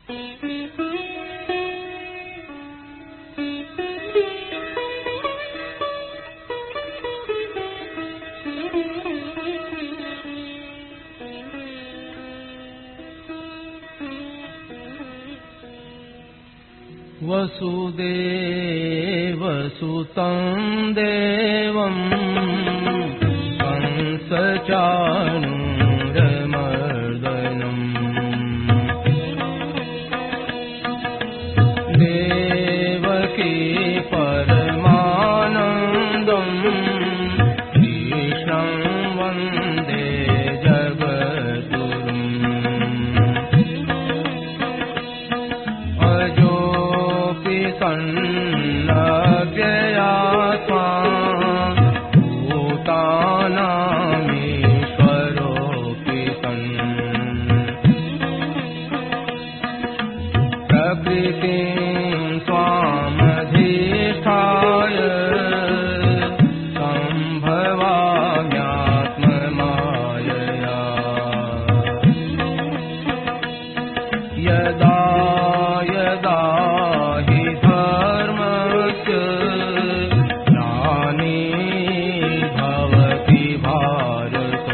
वसुदेवसुतं देवं कंसचाणूरमर्दनम् देवकी परमानन्दं कृष्णं वन्दे जगद्गुरुम् सन्नव्ययात्मा भूतानामीश्वरोऽपि सन् प्रकृतिं स्वामधिष्ठाय सम्भवाम्यात्ममायया यदा यदा हि धर्मस्य ग्लानिर्भवति भारत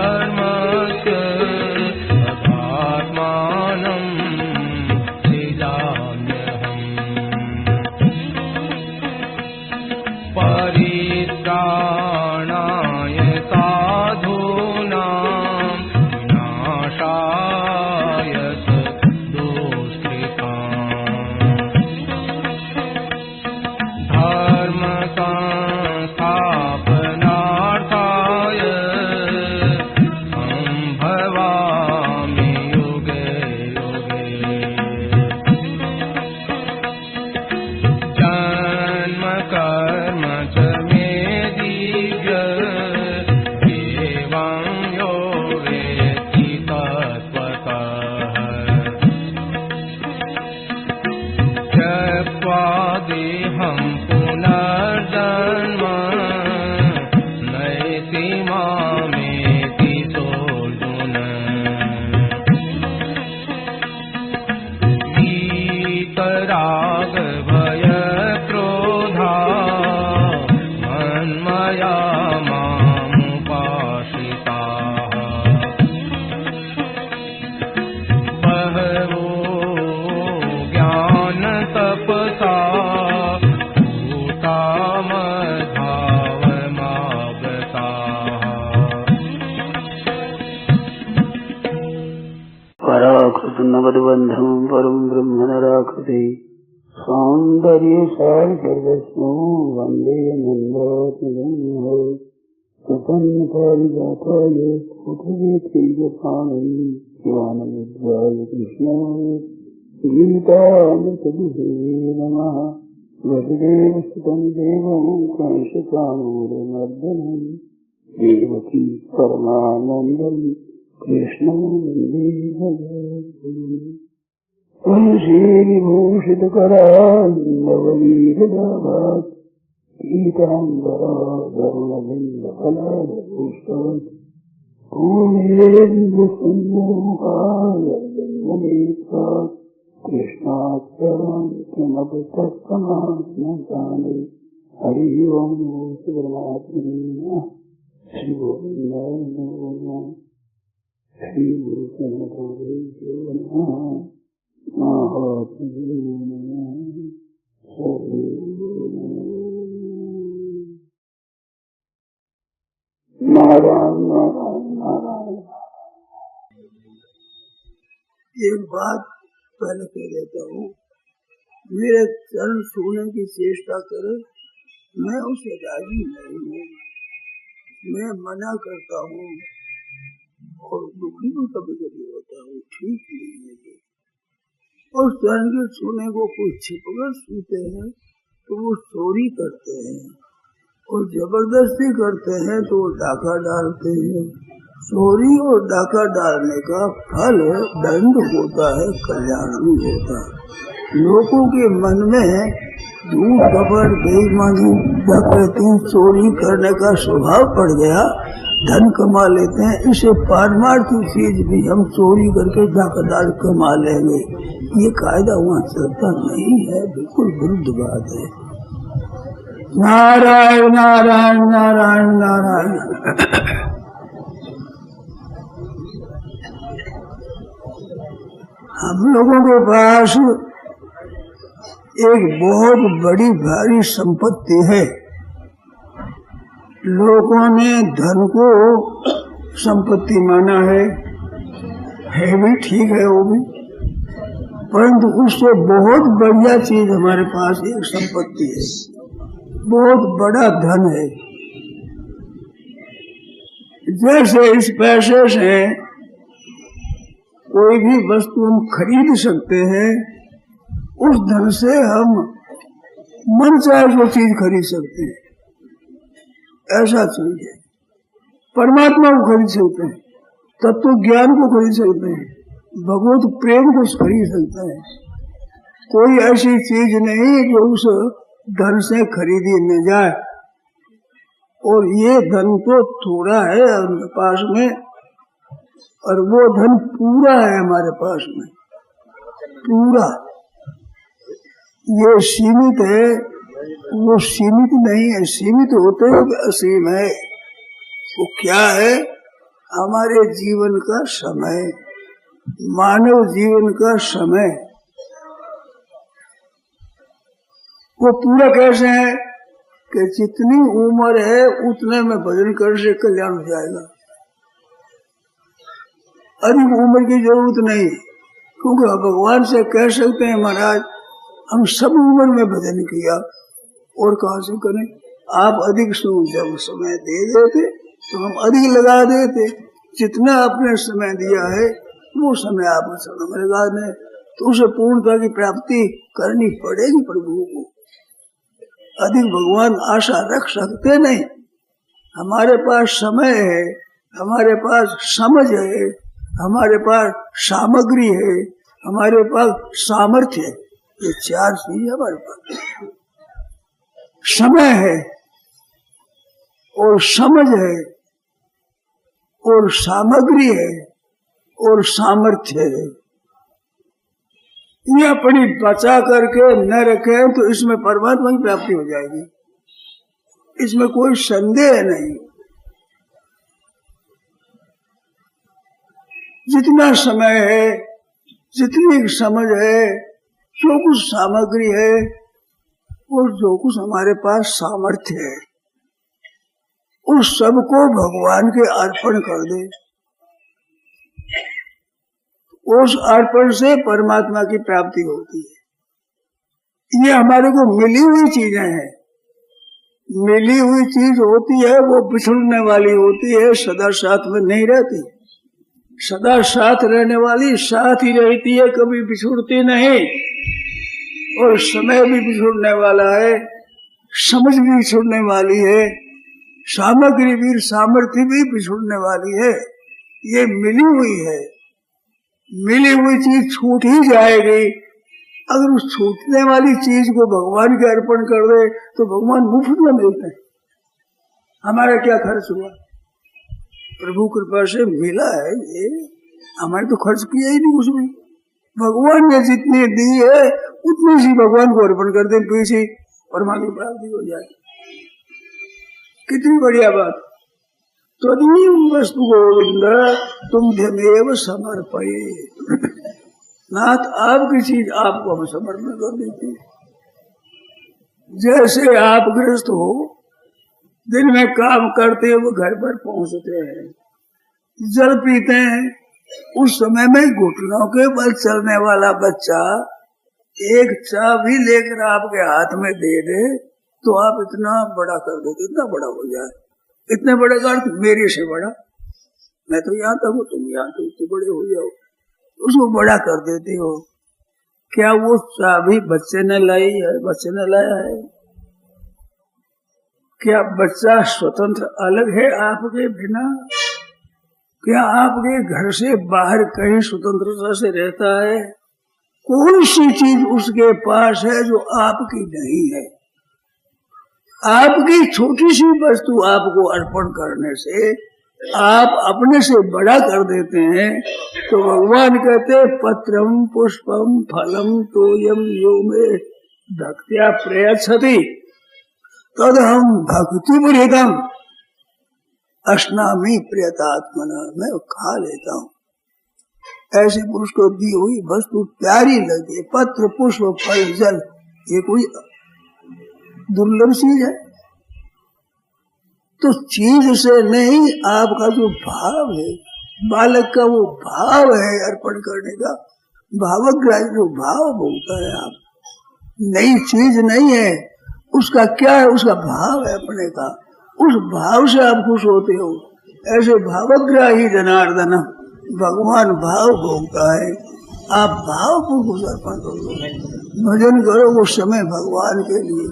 अभ्युत्थानमधर्मस्य तदात्मानं सृजाम्यहम् परित्राणाय साधूनां विनाशाय दुष्कृताम् धर्मसंस्थापनार्थाय सम्भवामि युगे युगे जन्म कर्म च मे दिव्य एवं यो वेत्ति तत्त्वतः त्यक्त्वा देहं पुनर्जन्म नयति मामेति सोऽर्जुन वीतरागभयक्रोधा मन्मया मामुपाश्रिताः बहवो ज्ञानतपसा भूता मद्भावमागताः पराकृतनवद्बन्धं परं ब्रह्म नराकृते सौन्दर्यसार सर्वस्वं वन्दे नन्दात्मजं प्रपन्नपारिजाताय पुत्रवेत्रैकपाणये ज्ञानमुद्राय कृष्णाय गीतामृतदुहे नमः। वसुदेवसुतं देवं कंसचाणूरमर्दनं देवकी परमानन्दं कृष्णं वन्दे जगद्गुरुम्। तुलसीविभूषितकरान्नवनीरदाभात् पीताम्बराधरुणबिम्बफलादपुष्पात् पूर्णेन्दुसुन्दरमुखाय जन्मनेत्रात् कृष्णात् परं किमपि तत्समात्मजाने। हरिः ओं परमात्मने नमः। श्री गोविन्दाय नमः। श्री गुरु शरणदेवाय नमः। महात्मने नमः। हरि नारायण नारायण नारायण। एक बात पहले कह देता हूँ, मेरे चरण छूने की चेष्टा करे, मैं उसे राजी नहीं हूँ। मैं मना करता हूँ और दुखी भी कभी कभी होता हूँ, ठीक नहीं है ये। और चरण के छूने को कोई छिपकर छूते हैं तो वो चोरी करते हैं, और जबरदस्ती करते हैं तो वो डाका डालते हैं, चोरी और डाका डालने का फल दंड होता है, कल्याण नहीं होता। लोगों के मन में झूठ कपट बेईमानी डकैती चोरी करने का स्वभाव पड़ गया, धन कमा लेते हैं। इसे पारमार्थिक चीज भी हम चोरी करके डाका डाल कमा लेंगे, ये कायदा वहाँ चलता नहीं है, बिल्कुल विरुद्ध बात है। नारायण नारायण नारायण नारायण। हम लोगों के पास एक बहुत बड़ी भारी संपत्ति है। लोगों ने धन को संपत्ति माना है भी ठीक है वो भी, परंतु उससे बहुत बढ़िया चीज हमारे पास एक संपत्ति है, बहुत बड़ा धन है। जैसे इस पैसे से कोई भी वस्तु हम खरीद सकते हैं, उस धन से हम मन चाहे वो चीज खरीद सकते हैं, ऐसा चीज है। परमात्मा को खरीद सकते हैं, तत्व ज्ञान को खरीद सकते हैं, भगवत प्रेम को खरीद सकते हैं। कोई ऐसी चीज नहीं जो उस धन से खरीदी न जाए। और ये धन तो थोड़ा है हमारे पास में, और वो धन पूरा है हमारे पास में, पूरा। ये सीमित है, वो सीमित नहीं है। सीमित होते हुए असीम है। वो क्या है? हमारे जीवन का समय, मानव जीवन का समय। वो पूरा कैसे है कि जितनी उम्र है उतने में भजन करने से कल्याण हो जाएगा। अधिक उम्र की जरूरत नहीं, क्योंकि भगवान से कह सकते हैं महाराज हम सब उम्र में भजन किया, और कहाँ से करें? आप अधिक जब समय दे देते तो हम अधिक लगा देते। जितना आपने समय दिया है वो समय आप समय में लगा दें, तो उसे पूर्णता की प्राप्ति करनी पड़ेगी प्रभु को। अधिक भगवान आशा रख सकते नहीं। हमारे पास समय है, हमारे पास समझ है, हमारे पास सामग्री है, हमारे पास सामर्थ्य है। ये चार चीज हमारे पास। समय है और समझ है और सामग्री है और सामर्थ्य है। ये अपनी बचा करके न रखे तो इसमें परमात्मा की प्राप्ति हो जाएगी, इसमें कोई संदेह नहीं। जितना समय है, जितनी समझ है, जो कुछ सामग्री है और जो कुछ हमारे पास सामर्थ्य है, उस सबको भगवान के अर्पण कर दे। उस अर्पण से परमात्मा की प्राप्ति होती है। ये हमारे को मिली हुई चीजें हैं। मिली हुई चीज होती है वो बिछुड़ने वाली होती है, सदा साथ में नहीं रहती। सदा साथ रहने वाली साथ ही रहती है, कभी बिछुड़ती नहीं। और समय भी बिछुड़ने वाला है, समझ भी बिछुड़ने वाली है, सामग्री भी, सामर्थ्य भी बिछुड़ने वाली है। ये मिली हुई है। मिली हुई चीज छूट ही जाएगी। अगर उस छूटने वाली चीज को भगवान के अर्पण कर दे तो भगवान मुफ्त में मिलते हैं। हमारा क्या खर्च हुआ? प्रभु कृपा से मिला है। ये हमारे तो खर्च किया ही नहीं कुछ भी। भगवान ने जितनी दी है उतनी सी भगवान को अर्पण कर दे, पीछे परमात्मा की प्राप्ति हो जाए। कितनी बढ़िया बात। त्वदीय वस्तु गोविंद तुममेव समर्पये। नाथ आपकी चीज आपको हम समर्पण कर देते हैं। जैसे आप गृहस्थ हो, दिन में काम करते हुए घर पर पहुंचते हैं, जल पीते हैं, उस समय में घुटनों के बल चलने वाला बच्चा एक चाबी लेकर आपके हाथ में दे दे तो आप इतना बड़ा कर देते, इतना बड़ा हो जाए। इतने बड़े का अर्थ मेरे से बड़ा, मैं तो यहाँ तक हूँ, तुम यहाँ तो इतने बड़े हो जाओ, उसको बड़ा कर देते हो। क्या वो चाबी बच्चे ने लाई है? बच्चे ने लाया है? क्या बच्चा स्वतंत्र अलग है आपके बिना? क्या आपके घर से बाहर कहीं स्वतंत्रता से रहता है? कौन सी चीज उसके पास है जो आपकी नहीं है? आपकी छोटी सी वस्तु आपको अर्पण करने से आप अपने से बड़ा कर देते हैं। तो भगवान कहते पत्रम पुष्पम फलम तोयम यो में भक्त्या प्रयच्छति तद हम भक्ति बुरीदम अश्नामी प्रियतात्मना, मैं खा लेता हूँ। ऐसे पुरुष को दी हुई वस्तु प्यारी लगे, पत्र पुष्प फल जल, ये कोई दुर्लभ चीज है? तो चीज से नहीं, आपका जो भाव है, बालक का वो भाव है अर्पण करने का, भावग्राही जो भाव बोलता है आप, नई चीज नहीं है, उसका क्या है? उसका भाव है अपने का, उस भाव से आप खुश होते हो। ऐसे भावग्राही जनार्दन भगवान भाव भोगता है। आप भाव को कुछ अर्पण करो, भजन करो उस समय भगवान के लिए।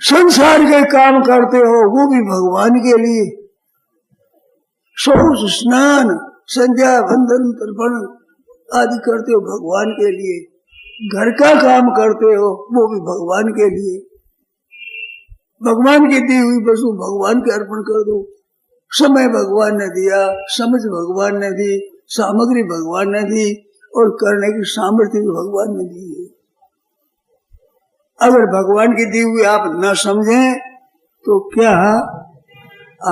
संसार के काम करते हो वो भी भगवान के लिए, शौच स्नान संध्या वंदन तर्पण आदि करते हो भगवान के लिए। घर का काम करते हो वो भी भगवान के लिए। भगवान की दी हुई वस्तु भगवान के अर्पण कर दो। समय भगवान ने दिया, समझ भगवान ने दी, सामग्री भगवान ने दी और करने की सामर्थ्य भी भगवान ने दी है। अगर भगवान की दी हुई आप न समझें तो क्या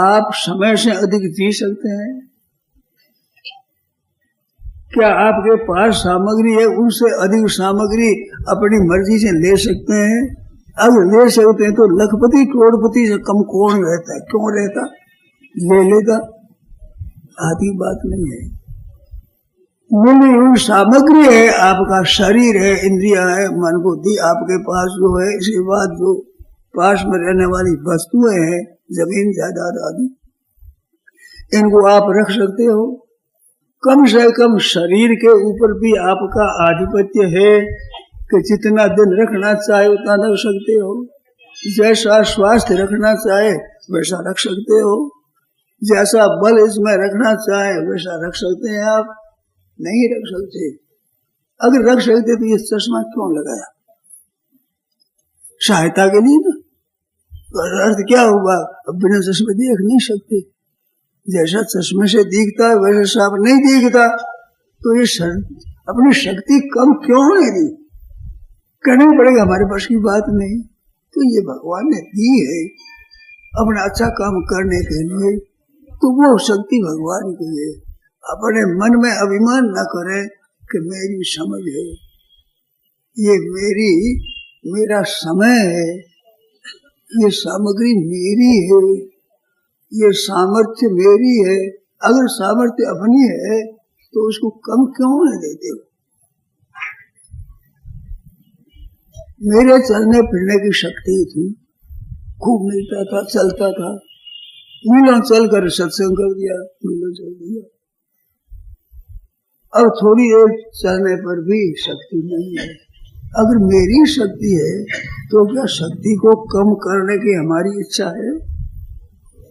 आप समय से अधिक जी सकते हैं? क्या आपके पास सामग्री है, उनसे अधिक सामग्री अपनी मर्जी से ले सकते हैं? अगर ले सकते हैं तो लखपति करोड़पति से कम कौन रहता है? क्यों रहता? ले लेता, आदि बात नहीं है। मिली हुई सामग्री है, आपका शरीर है, इंद्रिया है, मन बुद्धि आपके पास जो है, इसके बाद जो पास में रहने वाली वस्तुएं हैं, जमीन जायदाद आदि, इनको आप रख सकते हो। कम से कम शरीर के ऊपर भी आपका आधिपत्य है कि जितना दिन रखना चाहे उतना रख सकते हो। जैसा स्वास्थ्य रखना चाहे वैसा रख सकते हो, जैसा बल इसमें रखना चाहे वैसा रख सकते हैं। आप नहीं रख सकते। अगर रख सकते तो ये चश्मा क्यों लगाया? सहायता के लिए ना। तो अर्थ क्या हुआ? अब बिना चश्मे देख नहीं सकते। जैसा चश्मे से दिखता है वैसा साफ नहीं दिखता, तो ये अपनी शक्ति कम क्यों नहीं दी? कहना पड़ेगा हमारे पास की बात नहीं। तो ये भगवान ने दी है अपना अच्छा काम करने के लिए, तो वो शक्ति भगवान की है। अपने मन में अभिमान न करें कि मेरी समझ है, ये मेरा समय है, ये सामग्री मेरी है, ये सामर्थ्य मेरी है। अगर सामर्थ्य अपनी है तो उसको कम क्यों नहीं देते हो? मेरे चलने फिरने की शक्ति थी, खूब मिलता था, चलता था, मीलों चल कर सत्संग कर दिया, मीलों चल दिया। अब थोड़ी देर चलने पर भी शक्ति नहीं है। अगर मेरी शक्ति है तो क्या शक्ति को कम करने की हमारी इच्छा है?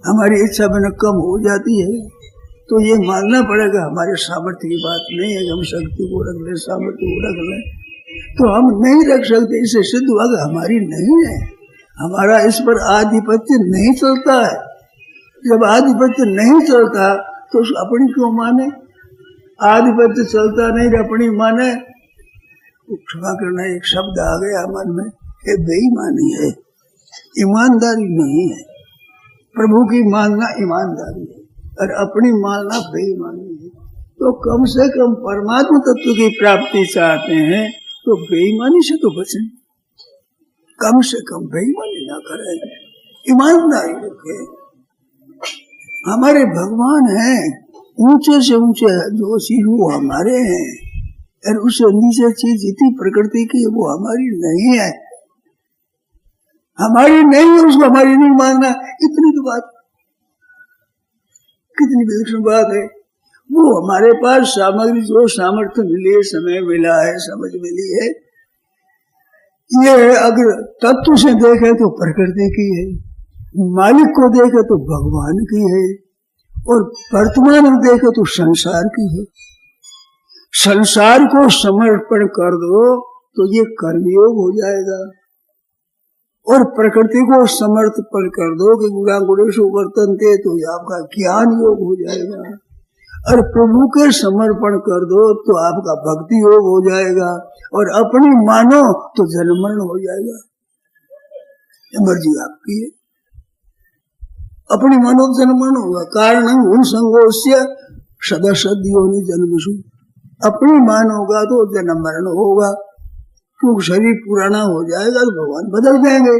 हमारी इच्छा बिना कम हो जाती है। तो ये मानना पड़ेगा हमारे सामर्थ्य की बात नहीं है कि हम शक्ति को रख लें, सामर्थ्य को रख लें। तो हम नहीं रख सकते, इससे सिद्ध हुआ कि हमारी नहीं है, हमारा इस पर आधिपत्य नहीं चलता है। जब आधिपत्य नहीं चलता तो अपनी क्यों माने? आधिपत्य चलता नहीं, अपनी माने। क्षमा करना, एक शब्द आ गया मन में, ये बेईमानी है, ईमानदारी नहीं है। प्रभु की मानना ईमानदारी है और अपनी मानना बेईमानी है। तो कम से कम परमात्मा तत्व की प्राप्ति चाहते हैं तो बेईमानी से तो बचें, कम से कम बेईमानी ना करें, ईमानदारी रखें। हमारे भगवान हैं, ऊंचे से ऊंचे जो चीज वो हमारे हैं, और उससे नीचे चीज जितनी प्रकृति की वो हमारी नहीं है। हमारी नहीं है, उसको हमारी नहीं मानना, इतनी तो बात। कितनी विलक्षण बात है। वो हमारे पास सामग्री जो सामर्थ्य मिली है, समय मिला है, समझ मिली है, ये अगर तत्व से देखे तो प्रकृति की है, मालिक को देखे तो भगवान की है। और वर्तमान में देखे तो संसार की है। संसार को समर्पण कर दो तो ये कर्मयोग हो जाएगा, और प्रकृति को समर्पण कर दो कि गुणा गुणेषु वर्तन्ते तो ये आपका ज्ञान योग हो जाएगा, और प्रभु के समर्पण कर दो तो आपका भक्ति योग हो जाएगा, और अपनी मानो तो जन्म मरण हो जाएगा। मर्जी आपकी है, अपनी मानो तो जन्म मरण होगा। कारण उन संगोष्य सदा सद्योनि जन्मसु, अपनी मानोगा तो जन्म मरण होगा, क्योंकि शरीर पुराना हो जाएगा तो भगवान बदल जाएंगे।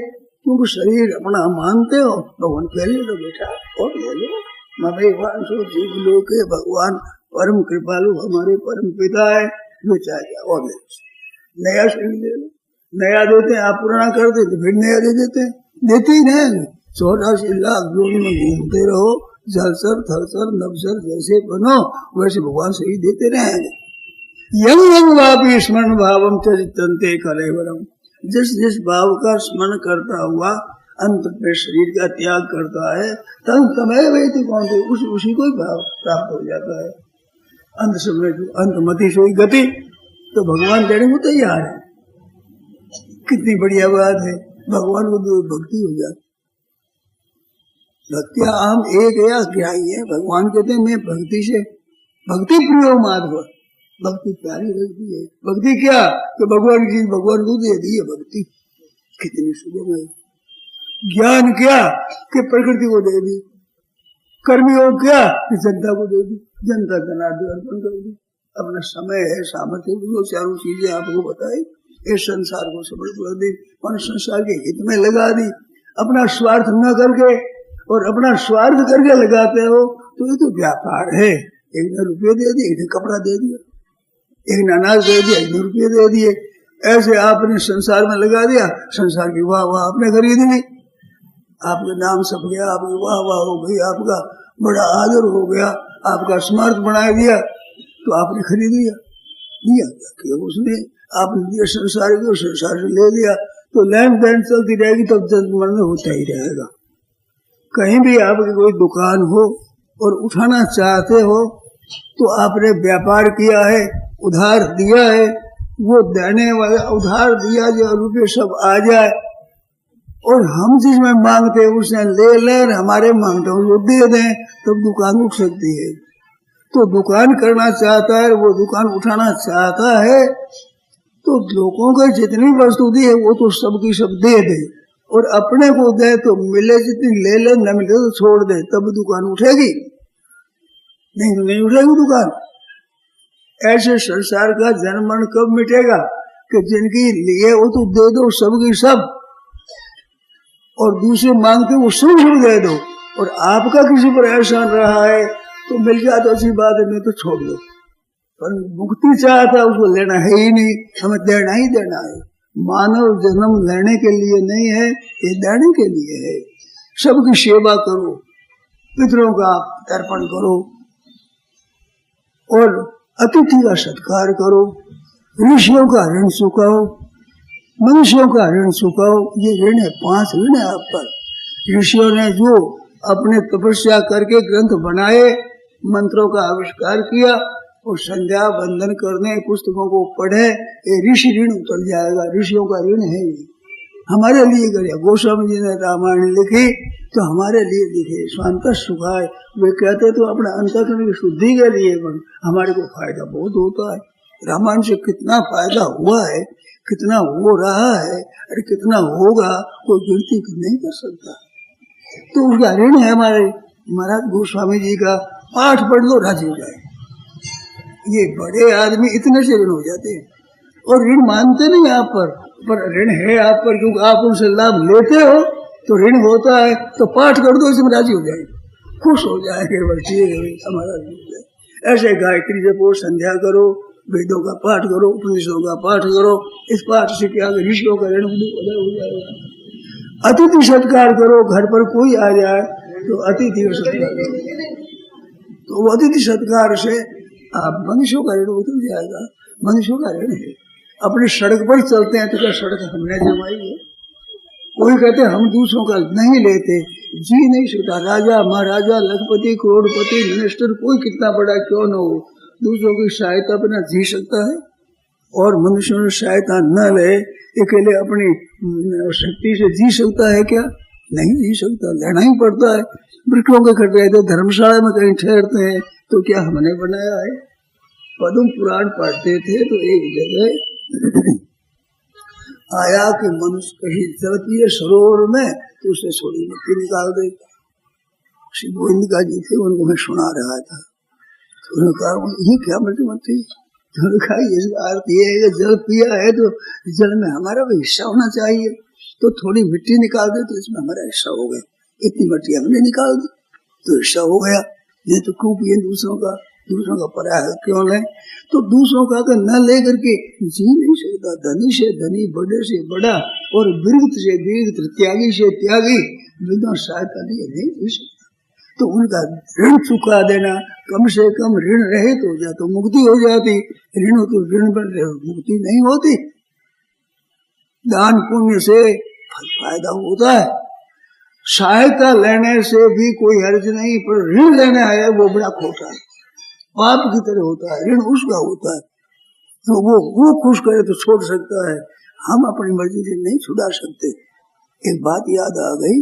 क्योंकि शरीर अपना मानते हो, भगवान कह लो बेटा और ले लो, भगवान सो जीव लोग के भगवान परम कृपालु हमारे परम पिता है, जो चाहे और ले लो, नया शरीर ले लो। नया देते हैं, आप पुराना कर देते फिर नया दे देते हैं, देते ही नहीं। 84 लाख जोड़ी में घूमते रहो, जलसर थलसर नवसर जैसे बनो वैसे भगवान सही देते रहेंगे। यंग यंग वापी स्मरण भावम चिंतनते कलेवरम, जिस जिस भाव का स्मरण करता हुआ अंत में शरीर का त्याग करता है, तब तमय वही कौन थे उसी को ही भाव प्राप्त हो जाता है। अंत समय अंतमति सोई गति, तो भगवान देने को तैयार है। कितनी बढ़िया बात है, भगवान को जो भक्ति हो जाती। भक्ति आम एक या क्या ही है, भगवान कहते हैं मैं भक्ति से भक्ति प्रियो माधव, भक्ति प्यारी लगती है। भक्ति क्या कि भगवान की भगवान को दे दी है भक्ति, कितनी सुगम है। ज्ञान क्या कि प्रकृति को दे दी, कर्मयोग क्या कि जनता को दे दी, जनता जनार्दन अर्पण कर दी। अपना समय है, सामर्थ्य, जो चारों चीजें आपको बताई, इस संसार को समझ कर दी और संसार के हित में लगा दी। अपना स्वार्थ न करके और अपना स्वार्थ करके लगाते हो तो ये तो व्यापार है। एक ने रुपये दे दिए, एक ने कपड़ा दे दिया, एक ने अनाज दे दिया, एक ने रुपये दे दिए, ऐसे आपने संसार में लगा दिया। संसार की वाह वाह आपने खरीद ली, आपके नाम सब गया, आपकी वाह वाह हो गई, आपका बड़ा आदर हो गया, आपका स्मारक बना दिया, तो आपने खरीद लिया। दिया क्या उसने, आपने दिया संसार को, संसार से ले लिया, तो लेन देन चलती रहेगी, तब जन्म मरण होता ही रहेगा। कहीं भी आपकी कोई दुकान हो और उठाना चाहते हो तो आपने व्यापार किया है, उधार दिया है, वो देने वाला उधार दिया जो रुपये सब आ जाए, और हम जिसमें मांगते हैं उसने ले लें, हमारे मांगते हैं वो दे दें, तब दुकान उठ सकती है। तो दुकान करना चाहता है, वो दुकान उठाना चाहता है, तो लोगों को जितनी वस्तु दी है वो तो सबकी सब दे दे, और अपने को दे तो मिले जितनी ले ले, न मिले तो छोड़ दे, तब दुकान उठेगी, नहीं तो नहीं उठेगी दुकान। ऐसे संसार का जन्म मरण कब मिटेगा कि जिनकी लिए वो तो दे दो सबकी सब, और दूसरे मांगते वो सब दे दो, और आपका किसी पर एहसान रहा है तो मिल जाए तो अच्छी बात है, नहीं तो छोड़ दो। पर मुक्ति चाहता उसको लेना है ही नहीं, हमें देना ही देना है। मानव जन्म लेने के लिए नहीं है, ये देने के लिए है। सबकी सेवा करो, पितरों का तर्पण करो, और अतिथि का सत्कार करो, ऋषियों का ऋण चुकाओ, मनुष्यों का ऋण चुकाओ। ये ऋण है, 5 ऋण है आप पर। ऋषियों ने जो अपने तपस्या करके ग्रंथ बनाए, मंत्रों का आविष्कार किया, और संध्या वंदन करने पुस्तकों को पढ़े, ये ऋषि ऋण उतर जाएगा। ऋषियों का ऋण है ये, हमारे लिए करे। गोस्वामी जी ने रामायण लिखी तो हमारे लिए लिखे, स्वांत सुखाय। वे कहते तो अपने अंतःकरण की शुद्धि के लिए, हमारे को फायदा बहुत होता है। रामायण से कितना फायदा हुआ है, कितना हो रहा है, और कितना होगा कोई गिनती नहीं कर सकता। तो उसका ऋण है हमारे। महाराज गोस्वामी जी का पाठ पढ़ लो, राजी हो जाए। ये बड़े आदमी इतने से ऋण हो जाते हैं, और ऋण मानते नहीं आप पर ऋण है आप पर, क्योंकि आप उनसे लाभ लेते हो तो ऋण होता है। तो पाठ कर दो, इसमें राजी हो जाएंगे, खुश हो जाएंगे, बस हमारा ऐसे गायत्री जपो, संध्या करो, वेदों का पाठ करो, उपनिषदों का पाठ करो। इस पाठ से क्या ऋषियों का ऋण उदय हो जाएगा। अतिथि सत्कार करो, घर पर कोई आ जाए तो अतिथि का सत्कार करो, तो वो अतिथि सत्कार से आप मनुष्यों का ऋण उतर जाएगा। मनुष्यों का ऋण है। अपनी सड़क पर चलते हैं तो क्या सड़क हमने जमाई है? कोई कहते हम दूसरों का नहीं लेते, जी नहीं सकता। राजा महाराजा लखपति करोड़पति मिनिस्टर कोई कितना बड़ा क्यों न हो, दूसरों की सहायता बिना जी सकता है? और मनुष्यों ने सहायता न ले अकेले अपनी शक्ति से जी सकता है क्या? नहीं जी सकता, लेना ही पड़ता है। वृक्षों के खट रहे थे, धर्मशाला में कहीं ठहरते हैं तो क्या हमने बनाया है? पद्म पुराण पढ़ते थे तो एक जगह आया कि मनुष्य कहीं चलती है सरोवर में तो उसे थोड़ी मिट्टी निकाल दे। श्री गोविंदिका जी थे, उनको मैं सुना रहा था। तो उन्होंने कहा ये क्या मट्टी? तो उन्होंने कहा इसका अर्थ ये है कि जल पिया है तो जल में हमारा भी हिस्सा होना चाहिए, तो थोड़ी मिट्टी निकाल दे तो इसमें हमारा हिस्सा हो गया। इतनी मिट्टी हमने निकाल दी तो हिस्सा हो गया। ये तो क्यों पिए दूसरों का पराया क्यों लें? तो दूसरों का न ले करके जी नहीं सकता। धनी से धनी, बड़े से बड़ा और विरक्त से विरक्त, त्यागी से त्यागी बिना सहायता नहीं जी सकता। तो उनका ऋण चुका देना, कम से कम ऋण रहे तो या तो मुक्ति हो जाती, ऋण हो तो ऋण पर मुक्ति नहीं होती। दान पुण्य से फायदा होता है, सहायता लेने से भी कोई हर्ज नहीं, पर ऋण लेने आया वो बड़ा खोटा है, पाप की तरह होता है। ऋण उसका होता है तो वो खुश करे तो छोड़ सकता है, हम अपनी मर्जी से नहीं छुड़ा सकते। एक बात याद आ गई,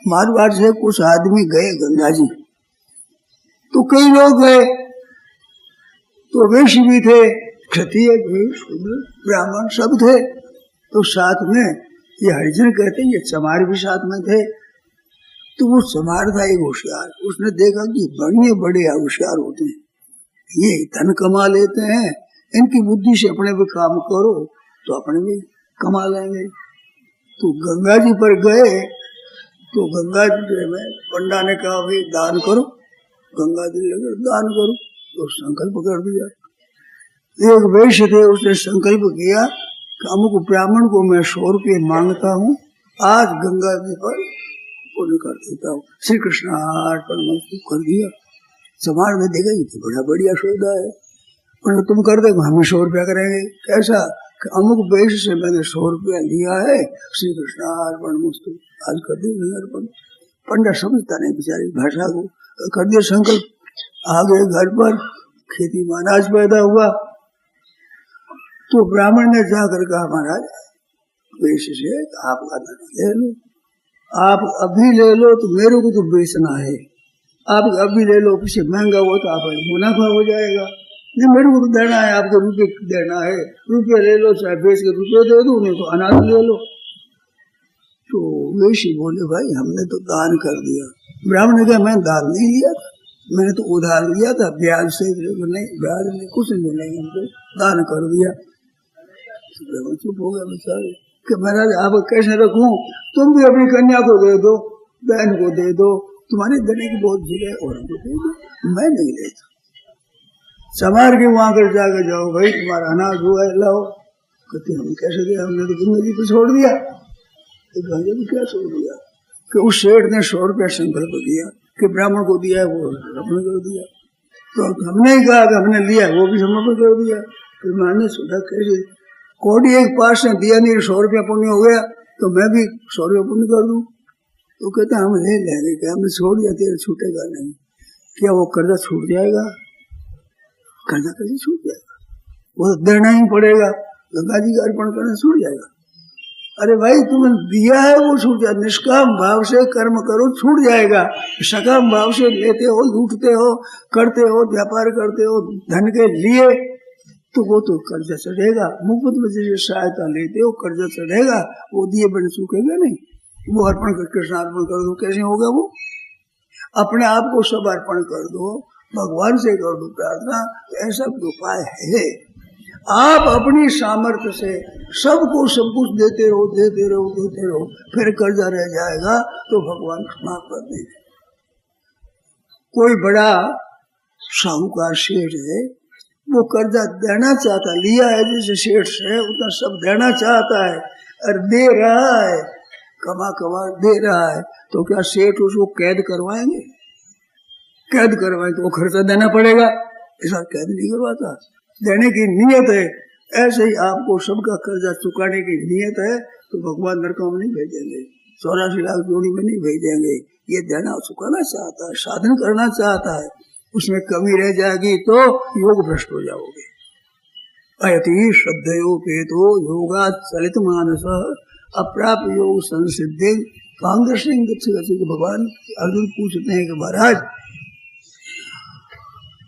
मारवाड़ से कुछ आदमी गए गंगा जी, तो कई लोग गए, तो वैश्य भी थे, क्षत्रिय शूद्र ब्राह्मण सब थे। तो साथ में ये हरिजन कहते हैं, ये चमार भी साथ में थे। तो वो चमार था एक होशियार, उसने देखा कि बड़े होशियार होते हैं, ये धन कमा लेते हैं, इनकी बुद्धि से अपने भी काम करो तो अपने भी कमा लेंगे। तो गंगा जी पर गए तो गंगा जी में पंडा ने कहा भाई दान करो, गंगा जी लेकर दान करो, तो संकल्प कर दिया। एक वैश्य थे, उसने संकल्प किया कि अमुक ब्राह्मण को मैं 100 रुपये मांगता हूँ, आज गंगा जी पर पुण्य कर देता हूँ। श्री कृष्ण अर्पणमस्तु कर दिया। समाज में देखा ये तो बड़ा बढ़िया सौदा है, पर तुम कर दे हम 100 रुपया करेंगे। कैसा? अमुक वैश्य से मैंने 100 रुपया लिया है, श्री कृष्ण अर्पणमस्तु आज कर दे अर्पण। पंडा समझता नहीं बेचारी भाषा को, कर दिया संकल्प। आ गए घर पर, खेती में अनाज पैदा हुआ तो ब्राह्मण ने जाकर कहा महाराज वैश्य से आपका धन ले लो, आप अभी ले लो तो मेरे को तो बेचना है, आप अभी ले लो, पीछे महंगा हुआ तो आप मुनाफा हो जाएगा, नहीं मेरे को तो देना है, आपको रुपये देना है, रुपये ले लो, चाहे बेच के रुपये दे दो, नहीं तो अनाज ले लो। तो वैश्य बोले भाई हमने तो दान कर दिया। ब्राह्मण ने कहा मैं दान नहीं लिया था, मैंने तो उधार लिया था, ब्याज से नहीं, ब्याज में कुछ नहीं, हमको दान कर दिया। चुप हो गया बेचारे कि महाराज आप कैसे रखूं, तुम भी अपनी कन्या को दे दो, बहन को दे दो, तुम्हारे देने की बहुत जगह और हमको दे दो, मैं नहीं लेता। समार के वहां कर जाकर जाओ भाई तुम्हारा अनाज हुआ है लाओ। कहते हम कैसे दे, हमने तो गंगा जी को छोड़ दिया। गंगा जी क्या छोड़ दिया कि उस सेठ ने 100 रुपया संकल्प किया कि ब्राह्मण को दिया है वो समर्पण कर दिया, तो हमने ही कहा कि हमने लिया वो भी समर्पण कर दिया। फिर मैंने सोचा कैसे कोडी एक पास ने दिया नहीं, 100 रुपया पुण्य हो गया तो मैं भी 100 रुपया पुण्य कर दूं। तो कहते हम ले लेंगे, क्या हमने छोड़ दिया तेरे छूटेगा नहीं। क्या वो कर्जा छूट जाएगा? कर्जा कैसे छूट जाएगा? वो देना ही पड़ेगा, गंगा जी का अर्पण करना छूट जाएगा। अरे भाई तुमने दिया है वो छूट जाए, निष्काम भाव से कर्म करो छूट जाएगा, सकाम भाव से लेते हो, लूटते हो, करते हो, व्यापार करते हो धन के लिए तो वो तो कर्जा चढ़ेगा। मुफ्त में जैसे सहायता लेते हो कर्जा चढ़ेगा, वो दिए बन चुकेगा नहीं। वो अर्पण कर कृष्ण अर्पण कर दो, कैसे होगा? वो अपने आप को सब अर्पण कर दो, भगवान से कर दो प्रार्थना, तो ऐसा उपाय है। आप अपनी सामर्थ्य से सबको सब कुछ देते रहो, देते रहो, देते रहो, फिर कर्जा रह जाएगा तो भगवान क्षमा कर देंगे। कोई बड़ा साहूकार सेठ है, वो कर्जा देना चाहता, लिया है जैसे सेठ से उतना सब देना चाहता है और दे रहा है, कमा कमा दे रहा है, तो क्या सेठ उसको कैद करवाएंगे? कैद करवाएं तो वो खर्चा देना पड़ेगा, ऐसा कैद नहीं करवाता। देने की नीयत है, ऐसे ही आपको सबका कर्जा चुकाने की नीयत है तो भगवान नरकों में नहीं भेजेंगे, 84 लाख जोड़ी में नहीं भेजेंगे। ये देना सुखाना चाहता है, साधन करना चाहता है, उसमें कमी रह जाएगी तो योग भ्रष्ट हो जाओगे। अयति श्रद्धयोपेतो योगा चलित मानस अप्राप्त योग संसिद्धि कांग्रेस भगवान अर्जुन पूछते हैं कि महाराज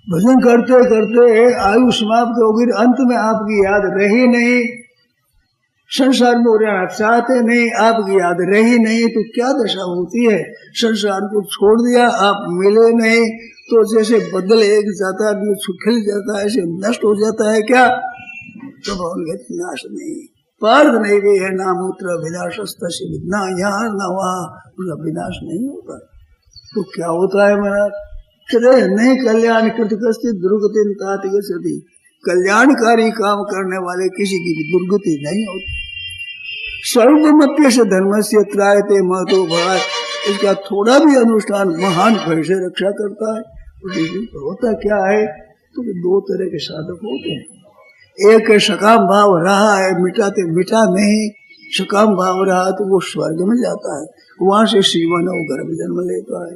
भजन करते करते आयु समाप्त होगी, अंत में आपकी याद रही नहीं, संसार में रहना चाहते नहीं, आपकी याद रही नहीं, तो क्या दशा होती है? संसार को छोड़ दिया, आप मिले नहीं, तो जैसे बदल एक जाता है, खिल जाता है, ऐसे नष्ट हो जाता है क्या? तो भगवान कहते नाश नहीं, पार्थ नहीं भी है नामूत्र विनाशस्त विद्ना, यहाँ न वहाँ, उनका विनाश नहीं होता। तो क्या होता है महाराज? नहीं कल्याण कृतकस्ति दुर्गति सती, कल्याणकारी काम करने वाले किसी की भी दुर्गति नहीं होती। सर्वमप्य से धर्म से त्रायते महतो भाग, इसका थोड़ा भी अनुष्ठान महान भय से रक्षा करता है। तो होता क्या है? तो दो तरह के साधक होते हैं, एक सकाम भाव रहा है, मिटाते मिटा नहीं, सकाम भाव रहा तो वो स्वर्ग में जाता है, वहां से श्रीमान वो गर्भ जन्म लेता है,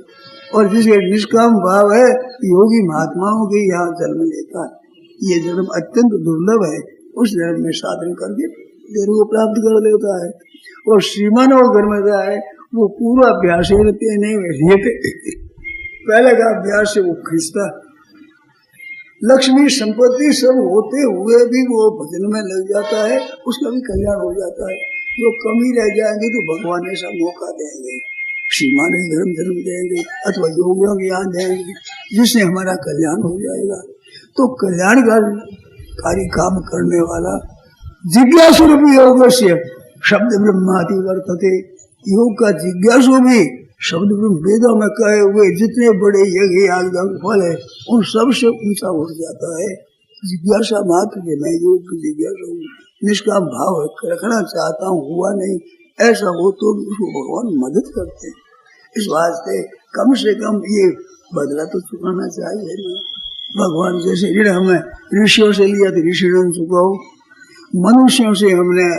और जिसके निष्काम भाव है योगी महात्माओं के यहाँ जन्म लेता है। ये जन्म अत्यंत दुर्लभ है, उस जन्म में साधन करके देर को प्राप्त कर लेता है। और श्रीमान वो गर्भ में है, वो पूरा अभ्यास रहते नहीं रहते, पहले का अभ्यास से वो खींचता, लक्ष्मी संपत्ति सब होते हुए भी वो भजन में लग जाता है, उसका भी कल्याण हो जाता है। जो कमी रह जाएंगे तो भगवान ऐसा मौका देंगे, श्रीमान धर्म जन्म देंगे अथवा योगियों के यहाँ देंगे, जिससे हमारा कल्याण हो जाएगा। तो कल्याणकारी काम करने वाला जिज्ञासु रूपी योग से शब्द ब्रह्माति वर्तते, योग का जिज्ञासु भी शब्द वेदों में कहे हुए जितने बड़े यज्ञ याग फल है उन सब से ऊंचा उठ जाता है। जिज्ञासा मात्र के मैं योग की जिज्ञासा हूँ, निष्काम भाव रखना चाहता हूँ, हुआ नहीं, ऐसा हो तो भी उसको भगवान मदद करते हैं। इस वास्ते कम से कम ये बदला तो चुकाना चाहिए ना। भगवान जैसे ऋण हमें ऋषियों से लिया तो ऋषि ऋण चुकाओ, मनुष्यों से हमने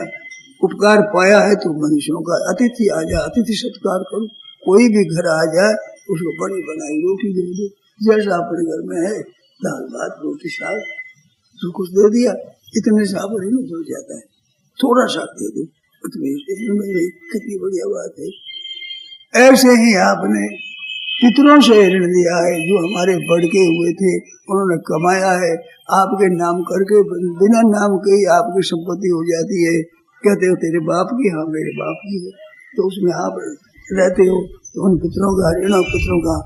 उपकार पाया है तो मनुष्यों का अतिथि आ जाए अतिथि सत्कार करो, कोई भी घर आ जाए उसको बड़ी बनाई रोटी दे दो, जैसा अपने घर में है दाल भात रोटी साग जो कुछ दे दिया, इतने से आप ऋण जुड़ जाता है, थोड़ा सा दे दो, इतने कितनी बढ़िया बात है। ऐसे ही आपने पितरों से ऋण लिया है, जो हमारे बढ़के हुए थे उन्होंने कमाया है, आपके नाम करके बिना नाम के ही आपकी संपत्ति हो जाती है। कहते हो तेरे बाप की, हाँ मेरे बाप की है, तो उसमें आप रहते हो, तो उन पितरों का ऋण, पितरों का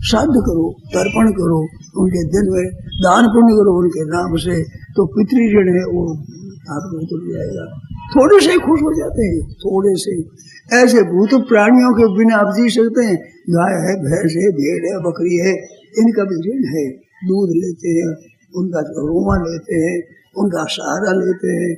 श्राद्ध करो, तर्पण करो, उनके दिन में दान पुण्य करो उनके नाम से, तो पितृ ऋण है वो आपको उतर जाएगा। थोड़े से खुश हो जाते हैं, थोड़े से। ऐसे भूत प्राणियों के बिना आप जी सकते हैं? गाय है, भैंस है, भेड़ है, बकरी है, इनका भी ऋण है, दूध लेते हैं, उनका रोमा लेते हैं, उनका सहारा लेते हैं।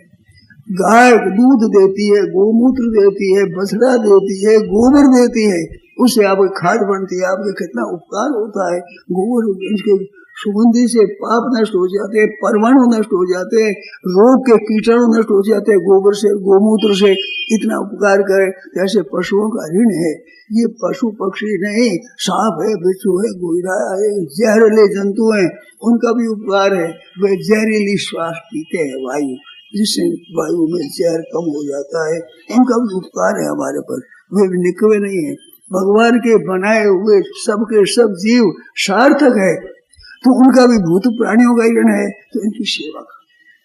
गाय दूध देती है, गोमूत्र देती है, बछड़ा देती है, गोबर देती है, उससे आपकी खाद बनती है, आपके कितना उपकार होता है। गोबर इसके सुगंधी से पाप नष्ट हो जाते हैं, परमाणु नष्ट हो जाते हैं, रोग के कीटाणु नष्ट हो जाते हैं गोबर से, गोमूत्र से, इतना उपकार करे। जैसे पशुओं का ऋण है, ये पशु पक्षी नहीं, सांप है, बिच्छू है, गोइरा है, जहरीले जंतु हैं, उनका भी उपकार है। वे जहरीली श्वास पीते हैं वायु, जिससे वायु में जहर कम हो जाता है, उनका भी उपकार है हमारे पर, वे भी निकवे नहीं है। भगवान के बनाए हुए सबके सब जीव सार्थक है, तो उनका भी भूत प्राणियों का ऋण है, तो इनकी सेवा का।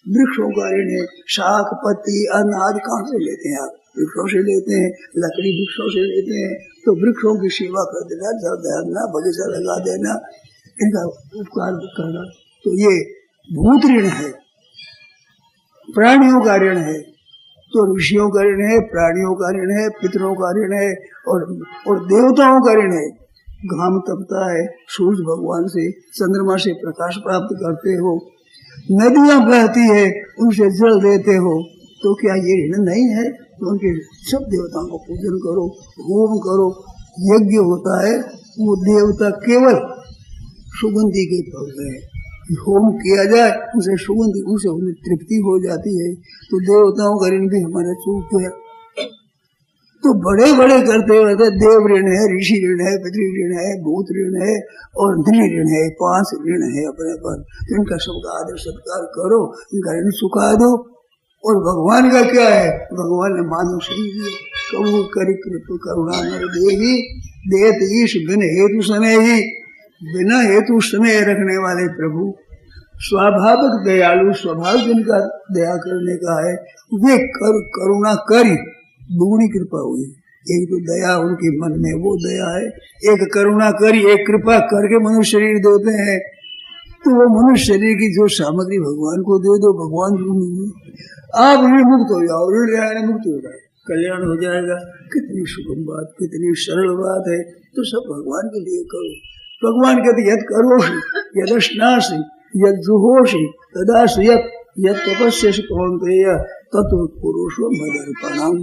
वृक्षों का ऋण है, शाख पत्ती अन्न आदि कहाँ से लेते हैं आप? वृक्षों से लेते हैं, लकड़ी वृक्षों से लेते हैं, तो वृक्षों की सेवा कर देना, जल देना, बगीचा लगा देना, इनका उपकार करना, तो ये भूत ऋण है। प्राणियों का ऋण है, तो ऋषियों का ऋण है, प्राणियों का ऋण है, पितरों का ऋण है, और देवताओं का ऋण है। घाम तपता है, सूर्य भगवान से, चंद्रमा से प्रकाश प्राप्त करते हो, नदियां बहती है, उनसे जल देते हो, तो क्या ये ऋण नहीं है? तो उनके सब देवताओं को पूजन करो, होम करो, यज्ञ होता है, वो देवता केवल सुगंधि के पौधे हैं, होम किया जाए उसे सुगंधि, उसे उन्हें तृप्ति हो जाती है। तो देवताओं का ऋण भी हमारा चूक है। तो बड़े बड़े करते हुए देव ऋण है, ऋषि ऋण है, पितृ ऋण है, भूत ऋण है और इंद्रिय ऋण है, 5 ऋण है अपने पर। इनका सबका आदर सत्कार करो, इनका ऋण चुका दो। और भगवान का क्या है, भगवान ने मानव शरीर दिया, कबू करी कृप करुणा नर देही देत ईश बिन हेतु स्नेही, बिना हेतु स्नेह रखने वाले प्रभु, स्वाभाविक दयालु, स्वभाव जिनका दया करने का है, वे करुणा करी दुगनी कृपा हुई। एक तो दया उनके मन में, वो दया है। एक करुणा करी, एक कृपा करके मनुष्य शरीर देते हैं। तो वो मनुष्य शरीर की जो सामग्री भगवान को दे दो, भगवान आप ऋण मुक्त हो जाओ, ऋण जाए मुक्त हो जाए, कल्याण हो जाएगा। कितनी सुगम बात, कितनी सरल बात है। तो सब भगवान के लिए करो। भगवान कहते यद करोषि यदश्नासि यद जुहोषि तदासि यद तपस्यसि कौन्तेय तत्व पुरुषो मदर्पणम।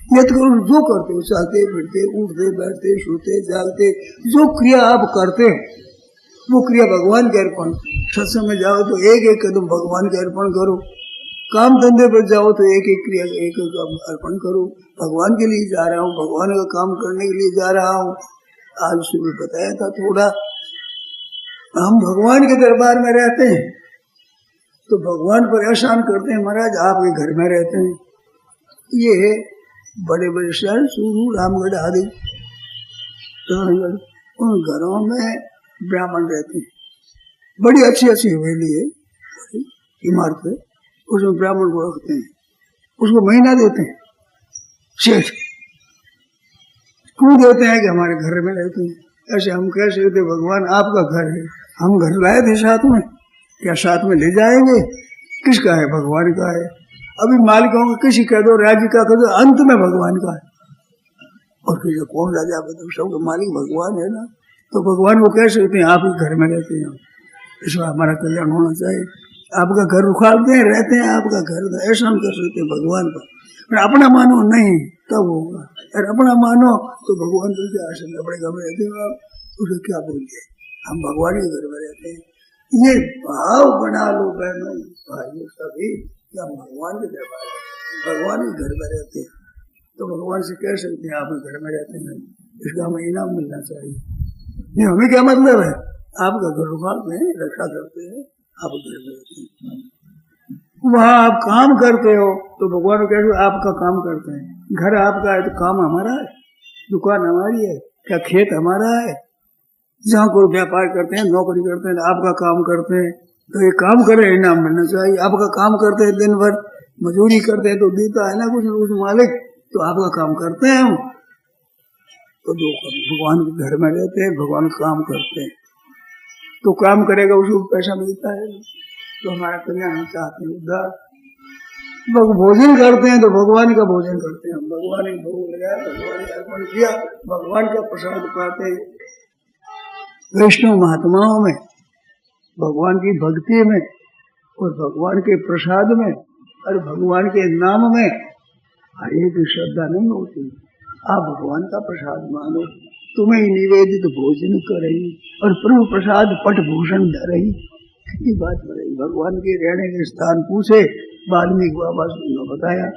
यद करो, जो करते हो, चलते फिरते, उठते बैठते, सोते जागते, जो क्रिया आप करते हो वो क्रिया भगवान के अर्पण। सत्संग में जाओ तो एक एक कदम भगवान के अर्पण करो। काम धंधे पर जाओ तो एक एक क्रिया एक अर्पण करो। भगवान के लिए जा रहा हूँ, भगवान का काम करने के लिए जा रहा हूँ। आज सुबह बताया था थोड़ा, हम भगवान के दरबार में रहते हैं तो भगवान पर एहसान करते हैं, महाराज आपके घर में रहते हैं। ये बड़े बड़े शहर सूरू रामगढ़ आदि उन घरों में ब्राह्मण रहते हैं, बड़ी अच्छी अच्छी हवेली है, इमारत है, उसमें ब्राह्मण को रखते हैं, उसको महीना देते हैं, सेठ क्यों देते हैं कि हमारे घर में रहते हैं। ऐसे हम कह सकते भगवान आपका घर है, हम घर लाए थे साथ में, क्या साथ में ले जाएंगे? किसका है? भगवान का है। अभी मालिकों का किसी कह दो, राज्य का कह दो, अंत में भगवान का है। और किसी कौन राजा बताओ, सबका मालिक भगवान है ना। तो भगवान को कह सकते हैं आप ही घर में रहते हैं, इसमें हमारा कल्याण होना चाहिए। आपका घर उखाड़ते हैं, रहते हैं आपका घर, ऐसा हम कर सकते हैं भगवान पर। पर अपना मानो नहीं तब होगा, और अपना मानो तो भगवान तो क्या आसन अपने घर में रहते हो आप, उसे क्या बोलते हम भगवान के घर में रहते हैं। ये भाव बना लो बहनों भाइयों सभी, कि हम भगवान के दरबार भगवान के घर में रहते हैं। तो भगवान से कह सकते हैं आप घर में रहते हैं, इसका हमें इनाम मिलना चाहिए। ये हमें क्या मतलब है, आपका घर उखाड़ते हैं, रक्षा करते हैं, आप घर में रहते हैं, वहाँ आप काम करते हो तो भगवान कहते हो आपका काम करते हैं। घर आपका है तो काम हमारा है, दुकान हमारी है, क्या खेत हमारा है। जहाँ कोई व्यापार करते हैं, नौकरी करते हैं, आपका काम करते हैं तो ये काम करे, इनाम मिलना चाहिए। आपका काम करते हैं, दिन भर मजदूरी करते हैं तो देता है ना कुछ मालिक, तो आपका काम करते हैं हम तो दो भगवान के घर में रहते हैं, भगवान का काम करते हैं तो काम करेगा उसको पैसा मिलता है, तो हमारा कल्याण चाहते हैं। उधर भोजन करते हैं तो भगवान का भोजन करते हैं, हम भगवान ने भोग लगाया, भगवान ने अर्पण किया, भगवान का प्रसाद पाते हैं। वैष्णव महात्माओं में, भगवान की भक्ति में और भगवान के प्रसाद में और भगवान के नाम में एक श्रद्धा नहीं होती। आप भगवान का प्रसाद मानो, तुम्हें निवेदित भोजन करेगी और प्रभु प्रसाद पट भूषण धरही। कितनी बात बढ़ेगी। भगवान के रहने के स्थान पूछे, वाल्मीकि बाबा ने बताया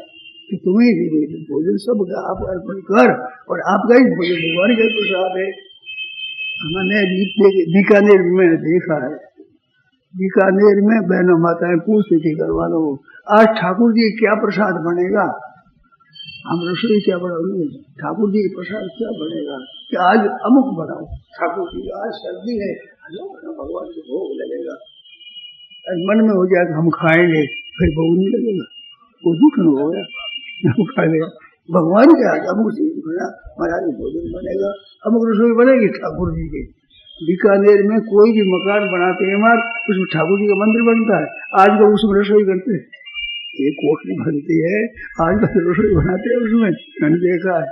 कि तुम्हें निवेदित भोजन सब आप अर्पण कर, और आपका ही भोजन भगवान का प्रसाद है। हमने बीकानेर में देखा है, बीकानेर में बहनों माताएं पूछती थी घर वालों को, आज ठाकुर जी क्या प्रसाद बनेगा, हम रसोई क्या बनाओगे, ठाकुर जी का प्रसाद क्या बनेगा, कि आज अमुक बनाओ ठाकुर जी, आज सर्दी है भगवान को भोग लगेगा। मन में हो जाएगा हम खाएंगे, फिर भोग नहीं लगेगा, वो दुख न हो गया, हम खा लेगा। भगवान के आज अमुक चीज बना, महाराज भोजन बनेगा, अमुक रसोई बनेगी ठाकुर जी की। बीकानेर में कोई भी मकान बनाते हैं मार, उसमें ठाकुर जी का मंदिर बनता है, आज तो उसमें रसोई करते हैं, एक कोठरी बनती है, आज तक रसोई बनाते हैं उसमें, मैंने देखा है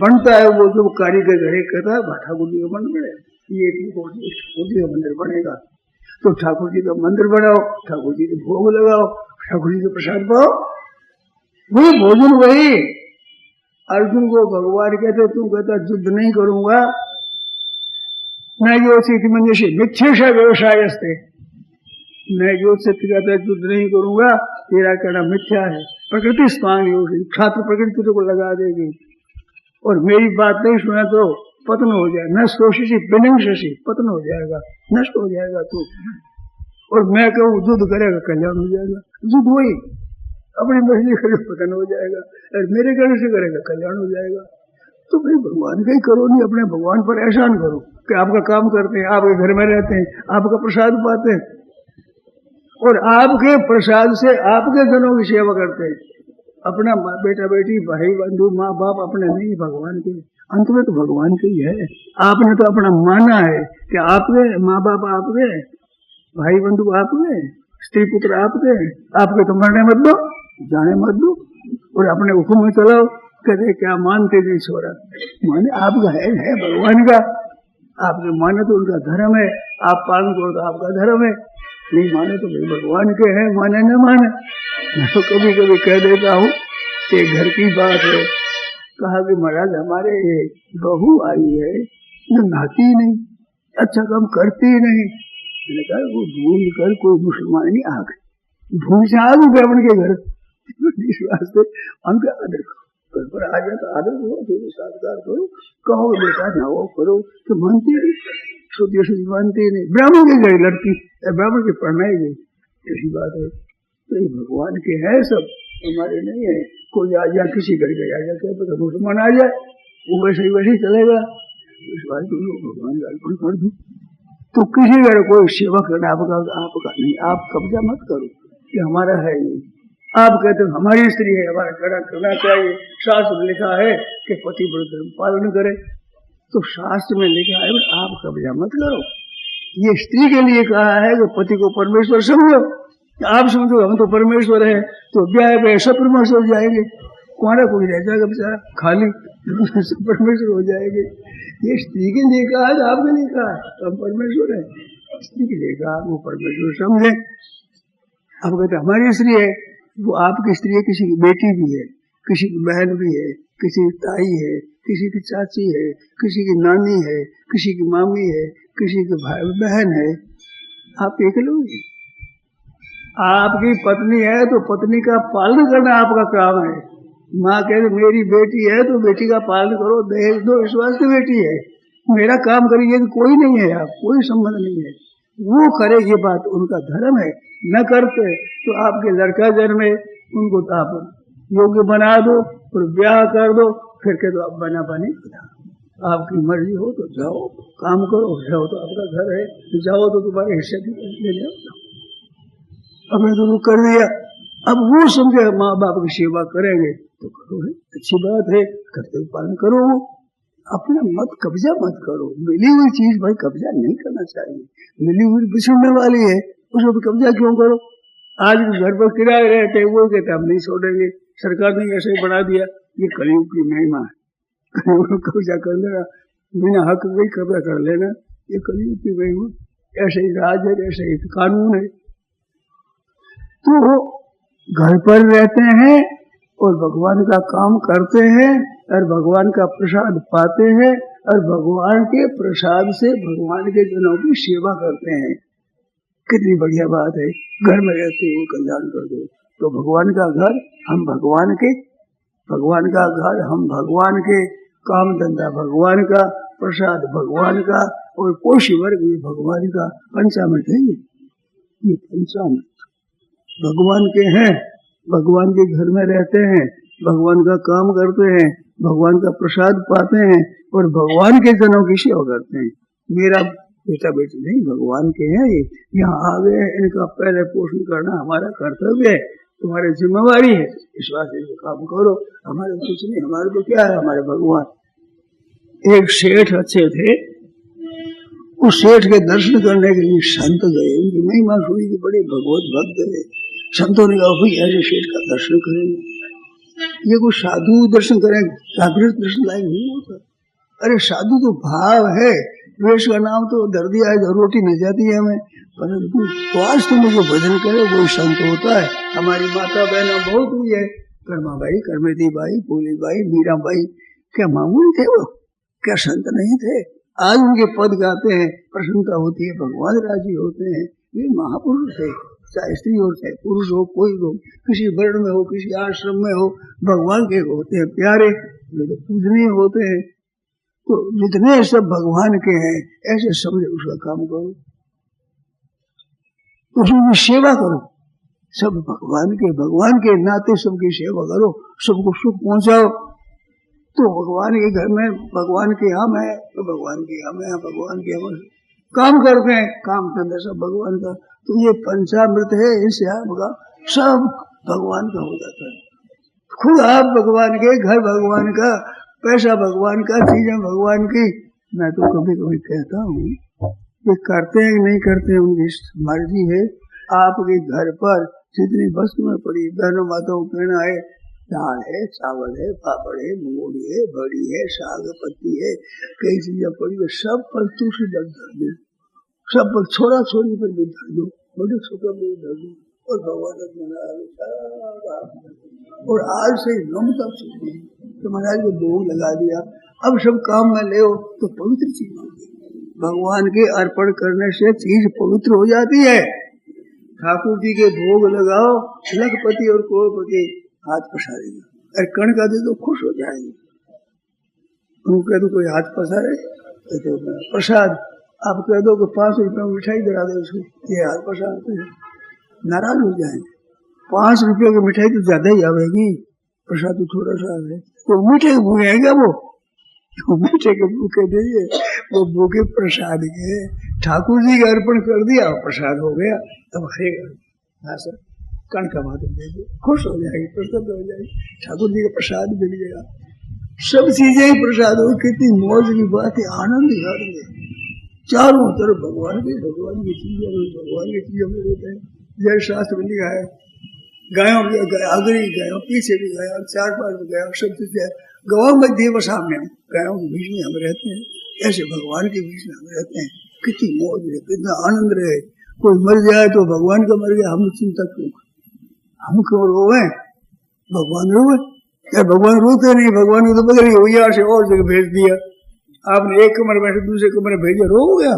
बनता है। वो जो कारीगर घरे कहता है ठाकुर जी का मंदिर बने, ये ठाकुर जी का मंदिर बनेगा, तो ठाकुर जी का मंदिर बनाओ, ठाकुर जी के भोग लगाओ, ठाकुर जी के प्रसाद पाओ, वही भोजन वही। अर्जुन को भगवान कहते तू कहता युद्ध नहीं करूंगा, न जो मनुष्य मिथ्या व्यवसाय हस्ते, मैं जो सत्य कहता युद्ध नहीं करूंगा, तेरा कहना मिथ्या है। प्रकृति स्थान छात्र प्रकृति को लगा देगी, और मेरी बात नहीं सुना तो पतन हो जाए, न शोषी विनंशी पतन हो जाएगा, नष्ट हो जाएगा तू। और मैं कहूँ युद्ध करेगा कल्याण हो जाएगा, युद्ध वही अपनी मर्जी करे पतन हो जाएगा, और मेरे कहने से करेगा कल्याण हो जाएगा। तो भाई भगवान का ही करो, नहीं अपने भगवान पर एहसान करो कि आपका काम करते हैं, आपके घर में रहते हैं, आपका प्रसाद पाते हैं और आपके प्रसाद से आपके जनों की सेवा करते हैं। अपना बेटा बेटी भाई बंधु माँ बाप अपने नहीं, भगवान के, अंत में तो भगवान के ही है। आपने तो अपना माना है कि आपके माँ बाप आपके, भाई बंधु आपके, स्त्री पुत्र आपके तो मरने मत दो, जाने मत दो, और अपने हुक्म में चलाओ। कहते क्या मानते नहीं छोरा, माने आपका है भगवान का, आपके माने तो उनका धर्म है, आप पालन करो तो आपका धर्म है, नहीं माने तो भाई भगवान के हैं, माने न माने। मैं तो कभी कभी कह देता हूँ कि घर की बात है, कहा कि महाराज हमारे बहू आई है, न नहाती नहीं, अच्छा काम करती नहीं। मैंने कहा वो भूल कर कोई मुसलमान नहीं आ गए, भूल से आ गए अपन के घर, विश्वास से उनका आदर करो, घर पर आ जाए तो आदर करो, फिर संस्कार करो, कहो बेटा नहाओ करो, तो मानती नहीं, शुद्ध शुद्ध मानती नहीं। ब्राह्मण के गई लड़की, ब्राह्मण के पढ़नाई गई, ऐसी बात है। तो ये भगवान के है सब, हमारे नहीं है। कोई आ जाए किसी घर के आ जाए तो मुसलमान आ जाए, वो वैसे ही चलेगा, इस बात को भगवान का अर्पण कर दो। तो किसी घर कोई सेवा करना आपका नहीं, आप कब्जा मत करो कि हमारा है ये। आप कहते हो हमारी स्त्री है, हमारा करना चाहिए, शास्त्र में लिखा है कि पति धर्म पालन करे, तो शास्त्र में लिखा है आप कब्जा मत करो। ये स्त्री के लिए कहा है कि पति को परमेश्वर समझो, आप समझो हम तो परमेश्वर है, तो ब्याह पे सब परमेश्वर हो जाएंगे, कौन कोई रह जाएगा बेचारा खाली, परमेश्वर हो जाएंगे। ये स्त्री के लिए कहा है, आपके लिए कहा है, तो हम परमेश्वर है, स्त्री के लिए कहा वो परमेश्वर समझे। आप कहते हमारी स्त्री है, वो आपकी स्त्री है, किसी की बेटी भी है, किसी की बहन भी है, किसी की ताई है, किसी की चाची है, किसी की नानी है, किसी की मामी है, किसी की भाई बहन है, आप अकेले। आपकी पत्नी है तो पत्नी का पालन करना आपका काम है। माँ कहे मेरी बेटी है तो बेटी का पालन करो, दहेज दो, इस वास्ते बेटी है, मेरा काम करिए तो कोई नहीं है, आप कोई संबंध नहीं है, वो करे ये बात उनका धर्म है। न करते तो आपके लड़का जन्मे, उनको तो आप योग्य बना दो और ब्याह कर दो, फिर के तो आप बना बने, आपकी मर्जी हो तो जाओ काम करो, जाओ तो आपका घर है, जाओ तो तुम्हारे हिस्से ले जाओ। अब तो कर दिया, अब वो समझे माँ बाप की सेवा करेंगे तो करो, है अच्छी बात है, कर्तव्य पालन करो, वो अपना मत कब्जा मत करो। मिली हुई चीज भाई कब्जा नहीं करना चाहिए, मिली हुई बिछड़ने वाली है, उसको भी कब्जा क्यों करो। आज घर पर किराए रहते हैं, वो कहते हम नहीं छोड़ेंगे, सरकार ने ऐसे ही बना दिया, ये कलयुग की महिमा है, कलयुग कब्जा कर लेना, बिना हक भी कब्जा कर लेना, ये कलयुग की महिमा, ऐसे ही राज है, ऐसे ही कानून है। तो घर पर रहते हैं और भगवान का काम करते हैं और भगवान का प्रसाद पाते हैं और भगवान के प्रसाद से भगवान के जनों की सेवा करते हैं। कितनी बढ़िया बात है, घर में रहते हुए कल्याण कर दो। तो भगवान का घर हम भगवान के, भगवान का घर हम भगवान के, काम धंधा भगवान का, प्रसाद भगवान का और पोषी वर्ग ये भगवान का। पंचामृत है ये पंचामृत भगवान के हैं, भगवान के घर में रहते हैं, भगवान का काम करते हैं, भगवान का प्रसाद पाते हैं और भगवान के जनों की सेवा करते हैं। मेरा बेटा बेटी नहीं, भगवान के हैं ये, यहाँ आ गए, इनका पहले पोषण करना हमारा कर्तव्य है, तुम्हारी जिम्मेवारी है, इस वास्ते काम करो। हमारे कुछ नहीं, हमारे तो क्या है, हमारे भगवान। एक सेठ अच्छे थे, उस सेठ के दर्शन करने के लिए संत गए, उनकी महिमा सुनी कि बड़े भगवत भक्त है। संतों ने कहा भाई ऐसे सेठ का दर्शन करेंगे, ये कोई साधु दर्शन करेंगे, जागृत दर्शन लायक नहीं होता। अरे साधु तो भाव है, वेश का नाम तो धर दिया है, रोटी मिल जाती है हमें, परंतु वास्तव में जो भजन करे वही संत होता है। हमारी माता बहना बहुत हुई है, कर्मा बाई, करमेती बाई, फूली बाई, मीरा बाई, क्या मामूली थे वो, क्या संत नहीं थे। आज उनके पद गाते हैं, प्रसन्नता होती है, भगवान राजी होते हैं, वे महापुरुष थे। चाहे स्त्री हो चाहे पुरुष हो, कोई हो, किसी वर्ण में हो, किसी आश्रम में हो, भगवान के होते हैं प्यारे। वे तो पूजनीय होते हैं। तो जितने सब भगवान के हैं ऐसे समझ उसका काम करो, उसकी सेवा करो। सब भगवान के नाते सबकी सेवा करो, सबको सुख पहुंचाओ। तो भगवान के घर में भगवान के हम है, तो भगवान के हम है, भगवान के हम काम करते हैं, काम धंधा सब भगवान का। तो ये पंचामृत है, इससे आपका सब भगवान का हो जाता है। खुद आप भगवान के, घर भगवान का, पैसा भगवान का, चीजें भगवान की। मैं तो कभी कभी कहता हूँ ये करते हैं कि नहीं करते हैं उनकी मर्जी है। आपके घर पर जितनी वस्तुएं पड़ी, बहनों माताओं कहना है, दाल है, चावल है, पापड़ है, मूंगफली है, बड़ी है, साग पत्ती है, कई चीजें पड़ी है, सब पर तुलसी दल धर दो, सब पर छोरा छोरी पर भी धर दो, बड़े छोटा भी धर दो, और भगवान और आज से नमता चुकी तो महाराज को भोग लगा दिया। अब सब काम में ले तो पवित्र चीज मांगे। भगवान के अर्पण करने से चीज पवित्र हो जाती है। ठाकुर जी के भोग लगाओ, लखपति और करोड़पति हाथ पसारेगा, अरे कण का दे तो खुश हो जाएंगे। उनको कह दो कोई हाथ पसारे तो प्रसाद, आप कह दो कि 5 रुपए में मिठाई दिला दो उसको, ये हाथ पसारते हैं, नाराज हो जाएंगे। 5 रुपए की मिठाई तो ज्यादा ही आवेगी, प्रसाद तो थोड़ा सा है, तो मीठे भूखे हैं क्या वो मीठे के भूखे नहीं है, वो भूखे प्रसाद के। ठाकुर जी का अर्पण कर दिया, प्रसाद हो गया, तब खाएगा। हाँ सर, कण का मात्र दे दो, खुश हो जाएगी, प्रसन्न हो जाएगी, ठाकुर जी का प्रसाद मिल गया। सब चीजें ही प्रसाद हो, कितनी मौज की बात है, आनंद ही आनंद है। चारों तरफ भगवान की चीजें, भगवान की चीजें में रहते हैं। जय शास्त्र में लिखा है, गायों आगे गायों पीछे भी गायों, 4-5 गायों, सब चीजें गवाओं में देव सामने, गायों के बीच में हम रहते हैं, ऐसे भगवान के बीच में हम रहते हैं। कितनी मौज रहे, कितना आनंद रहे। कोई मर जाए तो भगवान का मर गया, हम चिंता क्यों, हम क्यों रोवे, भगवान रोवे क्या? भगवान रोते नहीं, भगवान को तो बदल भैया से और जगह भेज दिया, आपने एक कमरे में से दूसरे कमरे भेजा, रो गया,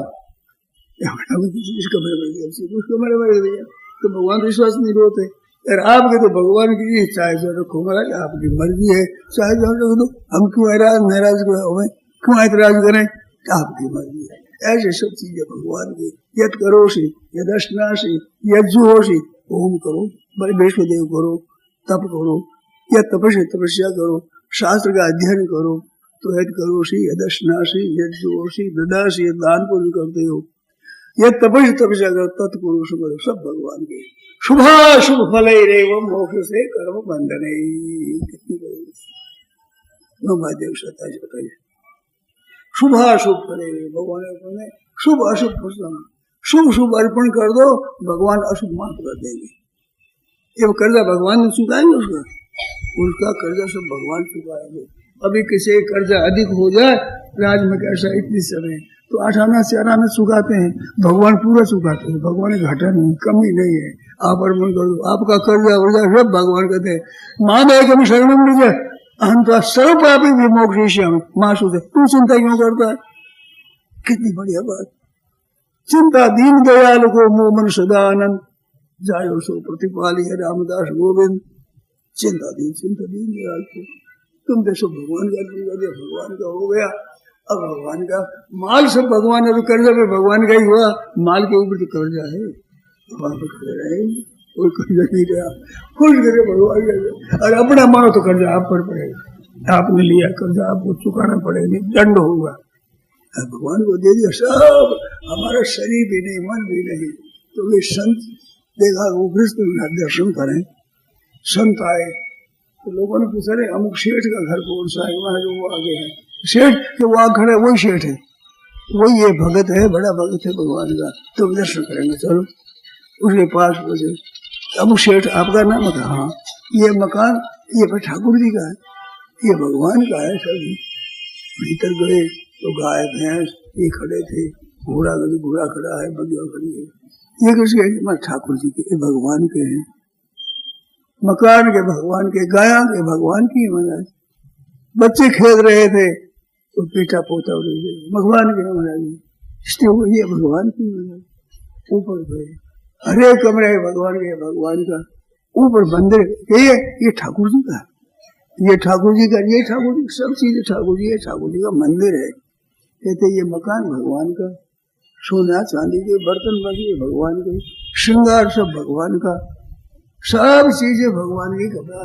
इस कमरे में दिया, उस कमरे में दिया, तो भगवान विश्वास नहीं रोते। यार आपके तो भगवान की चाहे जो रखो महाराज, आपकी मर्जी है, चाहे जो रख दो, हम क्यों नाराज क्यों ऐतराज करें, आपकी मर्जी है। ऐसे सब चीजें भगवान की। यद करोषि यदश्नासि यज्जुहोषि, ओम करो, बड़े वैष्णोदेव करो, तप करो, या तपस्या करो, शास्त्र का अध्ययन करो, तो यद करोषि यदश्नासि यज्जुहोषि ददासि, दान पुण्य करते हो, यद तपस्या करो, तत्पुरुष करो, सब भगवान के। शुभाशुभ फल मोक्ष से कर्म बंधन। कितनी महादेव 27 शुभाशुभ फल, भगवान ने शुभ अशुभ प्रसन्न, शुभ शुभ अर्पण कर दो, भगवान अशुभ माफ कर देंगे। ये कर्जा भगवान ने चुकाएंगे, उसका कर्जा सब भगवान चुकाएंगे। अभी किसी कर्जा अधिक हो जाए, राज में कैसा इतनी समय तो 8 आना 4 आना चुकाते हैं, भगवान पूरा चुकाते हैं, भगवान घाटा नहीं, कमी नहीं है। आप अर्पण कर दो, आपका कर्जा वर्जा सब भगवान कहते हैं। माँ दे कभी शरण मिल जाए, हम तो सर्व पापी भी मोक्ष मासू से, तू चिंता क्यों करता है? कितनी बढ़िया बात। चिंता दीन दयाल को मोमन सदानंद, जायो सो प्रतिपाली है रामदास गोविंद। चिंता दीन दयाल को, तुम देखो भगवान का भगवान का हो गया। अब भगवान का माल सब भगवान, अभी कर्जा पे भगवान का ही हुआ, माल के ऊपर तो कर्जा है, भगवान पर कर्जा है, कोई कर्जा नहीं रहा, खुश करे भगवान का। और अपना मानो तो कर्जा आप पर पड़ेगा, आपने लिया कर्जा आपको चुकाना पड़ेगा, दंड होगा। भगवान को दे दिया सब, हमारा शरीर भी नहीं, मन भी नहीं। तो वे संत देखा, वो कृष्ण दर्शन करें, संत आए तो लोगों ने पूछा, अरे अमुक सेठ का घर कौन सा है, वहां जो वो आगे है सेठ, जो वहां खड़े वही सेठ है, वही ये भगत है, बड़ा भगत है भगवान का, तो दर्शन करेंगे। चलो उसके पास बोले, अमुक सेठ आपका नाम था? हाँ। ये मकान ये ठाकुर जी का है, ये भगवान का है। सभी भीतर गए तो गाय भैंस ये खड़े थे, घोड़ा खड़ा है, बगिया खड़ी है, ये किसके? ठाकुर जी के, भगवान के हैं। मकान के भगवान के, गाया के भगवान की। महाराज बच्चे खेल रहे थे तो बेटा पोता भगवान के महाराज, इसलिए ये भगवान की। महाराज ऊपर गए, हरे कमरे भगवान के, भगवान का। ऊपर मंदिर ये ठाकुर जी का, ये ठाकुर जी का, ये ठाकुर जी सब चीजें ठाकुर जी है, ठाकुर जी का मंदिर है। कहते ये मकान भगवान का, सोना चांदी के बर्तन बने भगवान के, श्रृंगार सब भगवान का, सब चीजें भगवान की कपड़ा।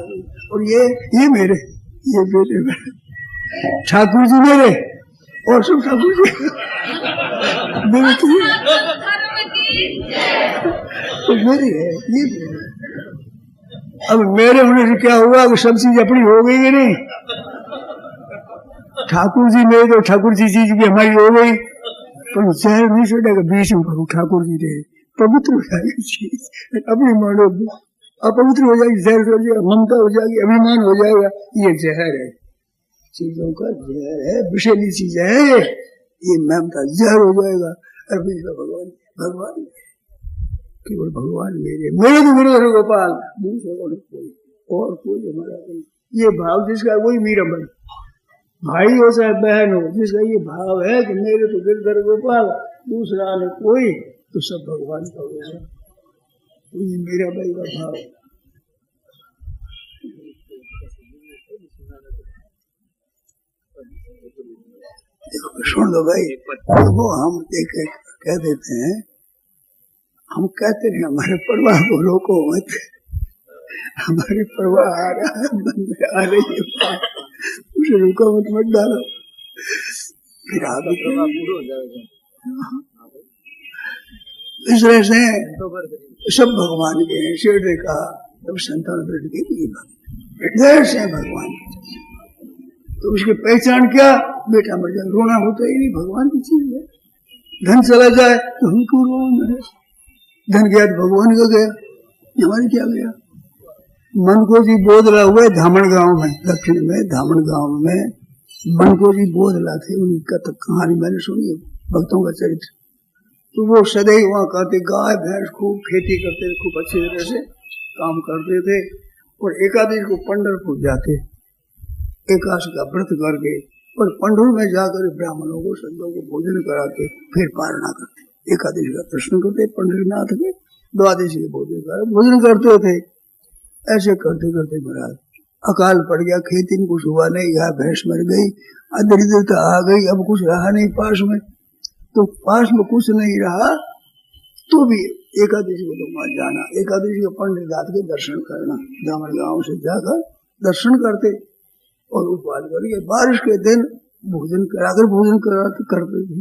और ये मेरे, ये बेटे ठाकुर जी मेरे, और सब ठाकुर जी मेरे तो मेरी है, ये मेरे। अब मेरे होने से क्या हुआ कि सब चीज अपनी हो गई कि नहीं? ठाकुर जी मेरे तो ठाकुर जी चीज भी हमारी हो गई, पर जहर नहीं छोड़ेगा बीच में ठाकुर जी रहे, पवित्र हो जाएगी चीज, अपनी मानो अपवित्र हो जाएगी, जहर हो जाएगा, ममता हो जाएगी, अभिमान हो जाएगा। ये जहर है, चीजों का जहर है, विषैली चीज है ये, ममता जहर हो जाएगा। और भगवान भगवान केवल भगवान मेरे, मेरे तो मेरे गोपाल, दूसरा कोई और कोई हमारा नहीं। ये भाव जिसका वही मीरा बन, भाई हो चाहे बहन हो, जिसका ये भाव है कि मेरे तो गिरधर गोपाल, दूसरा ने कोई, तो सब भगवान का हो जाए। तो ये मेरा भाई का भाव। देखो सुन दो भाई, वो हम कह देते हैं, हम कहते हैं हमारे प्रवाह को रोको मत, हमारे प्रवाह आ रहा है, मन में आ रही है, उसे रुको मत, मत डालो, फिर आगे प्रवाह पूरा हो जाएगा। इस तरह से सब भगवान के हैं। शेर ने कहा तब संतान के हृदय से भगवान, तो उसकी पहचान क्या? बेटा मर जाए रोना होता ही नहीं, भगवान की चीज है। धन चला जाए तो हम क्यों रोना? धन गया तो भगवान का गया, हमारे क्या गया? मन को जी बोधला हुए धामण गांव में, दक्षिण में धामण गांव में मन को जी बोधला थे, उनकी कहानी मैंने सुनी, भक्तों का चरित्र। तो वो सदैव वहां करते, गाय भैंस खूब खेती करते थे, खूब अच्छी तरह से काम करते थे, और एकादशी को पंढरपुर जाते, एकादशी का व्रत करके, और पंढर में जाकर ब्राह्मणों को संतों को भोजन कराते, फिर पारणा करते, एकादशी का दर्शन करते, पंढरीनाथ के द्वादशी भोजन करते थे। ऐसे करते करते महाराज अकाल पड़ गया, खेती में कुछ हुआ नहीं, गाय भैंस मर गई, दरिद्रता आ गई, अब कुछ रहा नहीं पास में। तो पास में कुछ नहीं रहा तो भी एकादशी को तो वहां जाना, एकादशी को पंढरीनाथ के दर्शन करना, दामन गांव से जाकर दर्शन करते और उपवास करके बारिश के दिन भोजन कराकर भोजन करते थे।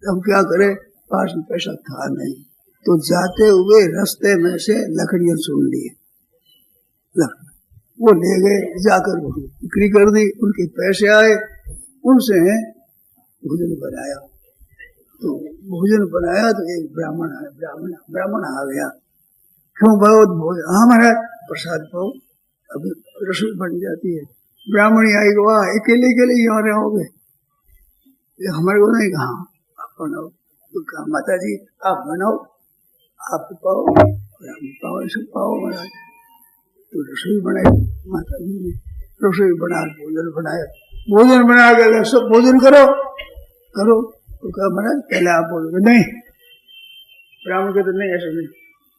अब क्या करे, पास में पैसा था नहीं, तो जाते हुए रास्ते में से लकड़ियां सुन लिए, वो ले गए, जाकर बिक्री कर दी, उनके पैसे आए, उनसे भोजन बनाया। तो भोजन बनाया तो एक ब्राह्मण आ गया, क्यों बहुत भोजन? हाँ महाराज प्रसाद पाओ, अभी रसोई बन जाती है। ब्राह्मणी आई, वाह अकेले अकेले यहाँ रहोगे? हमारे को नहीं कहा, आप बनाओ। तो कहा माता जी आप बनाओ, आप पाओ, पाओ ऐसे पाओ महाराज। तो रसोई बनाई माता जी ने, रसोई बना भोजन बनाया, भोजन बना के सब भोजन करो करो। तो कहा महाराज पहले आप बोलोगे? नहीं, ब्राह्मण कहते नहीं ऐसा नहीं,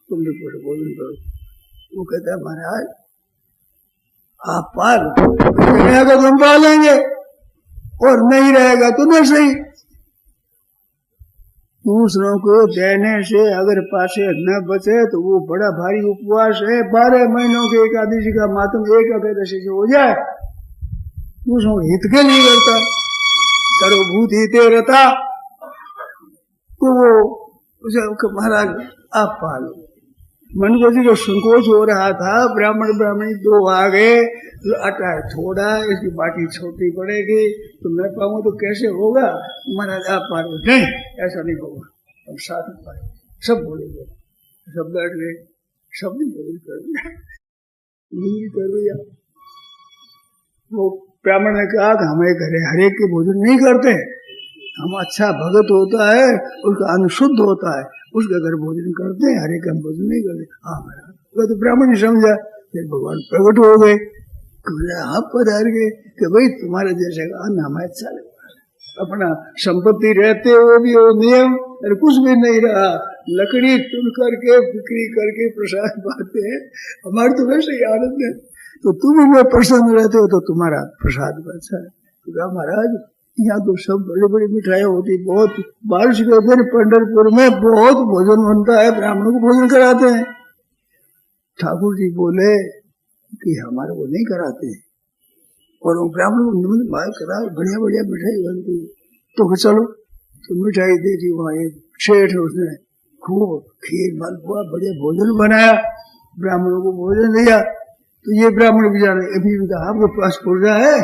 तुम भी पूरे भोजन करो। वो कहता है महाराज आप पाल रहेगा तो हम पालेंगे, और नहीं रहेगा तो नहीं सही। दूसरों को देने से अगर पासे न बचे तो वो बड़ा भारी उपवास है। 12 महीनों के एकादशी का मातम एक एकादशी से हो जाए, दूसरों को हित के लिए करता, सर्वभूत हिते रहता। तो वो उसे महाराज आप पालो। मन को जी को संकोच हो रहा था, ब्राह्मण ब्राह्मणी 2 आ गए, आटा थोड़ा, इसकी बाटी छोटी पड़ेगी, तो मैं पाऊंगा तो कैसे होगा? महाराज आप पालो। नहीं ऐसा नहीं होगा, हम साथ में पाए, सब बोलेंगे, सब बैठ गए, सब ने बोल कर दिया। वो ब्राह्मण ने कहा कि हमें घरे हरेक के भोजन नहीं करते, हम अच्छा भगत होता है उसका अन्न शुद्ध होता है, उसके घर भोजन करते हैं, हरेक हम भोजन नहीं करते। हाँ महाराज, वो तो ब्राह्मण ही समझा। फिर भगवान प्रकट हो गए, आप पधार गए कि भाई तुम्हारे जैसे का अन्न हमें अच्छा लगता है। अपना संपत्ति रहते हुए भी वो नियम और कुछ भी नहीं रहा, लकड़ी चुन करके बिक्री करके प्रसाद पाते हैं। हमारे तो वैसे ही आनंद है, तो तुम में प्रसन्न रहते हो तो तुम्हारा प्रसाद अच्छा है। तो कहा महाराज यहाँ तो सब बड़ी बड़ी मिठाइयाँ होती, बहुत बारिश के दिन पंढरपुर में बहुत भोजन बनता है, ब्राह्मणों को भोजन कराते हैं। ठाकुर जी बोले कि हमारे को नहीं कराते हैं, और वो ब्राह्मण को निमंत्रण भाई करा, बढ़िया बढ़िया मिठाई बनती है। तो चलो, तो मिठाई दे दी। वहाँ एक सेठ है, उसने खूब खीर मालपुआ बढ़िया भोजन बनाया, ब्राह्मणों को भोजन दिया। तो ये ब्राह्मण भी जाने, अभी आपके पास पुर्जा है,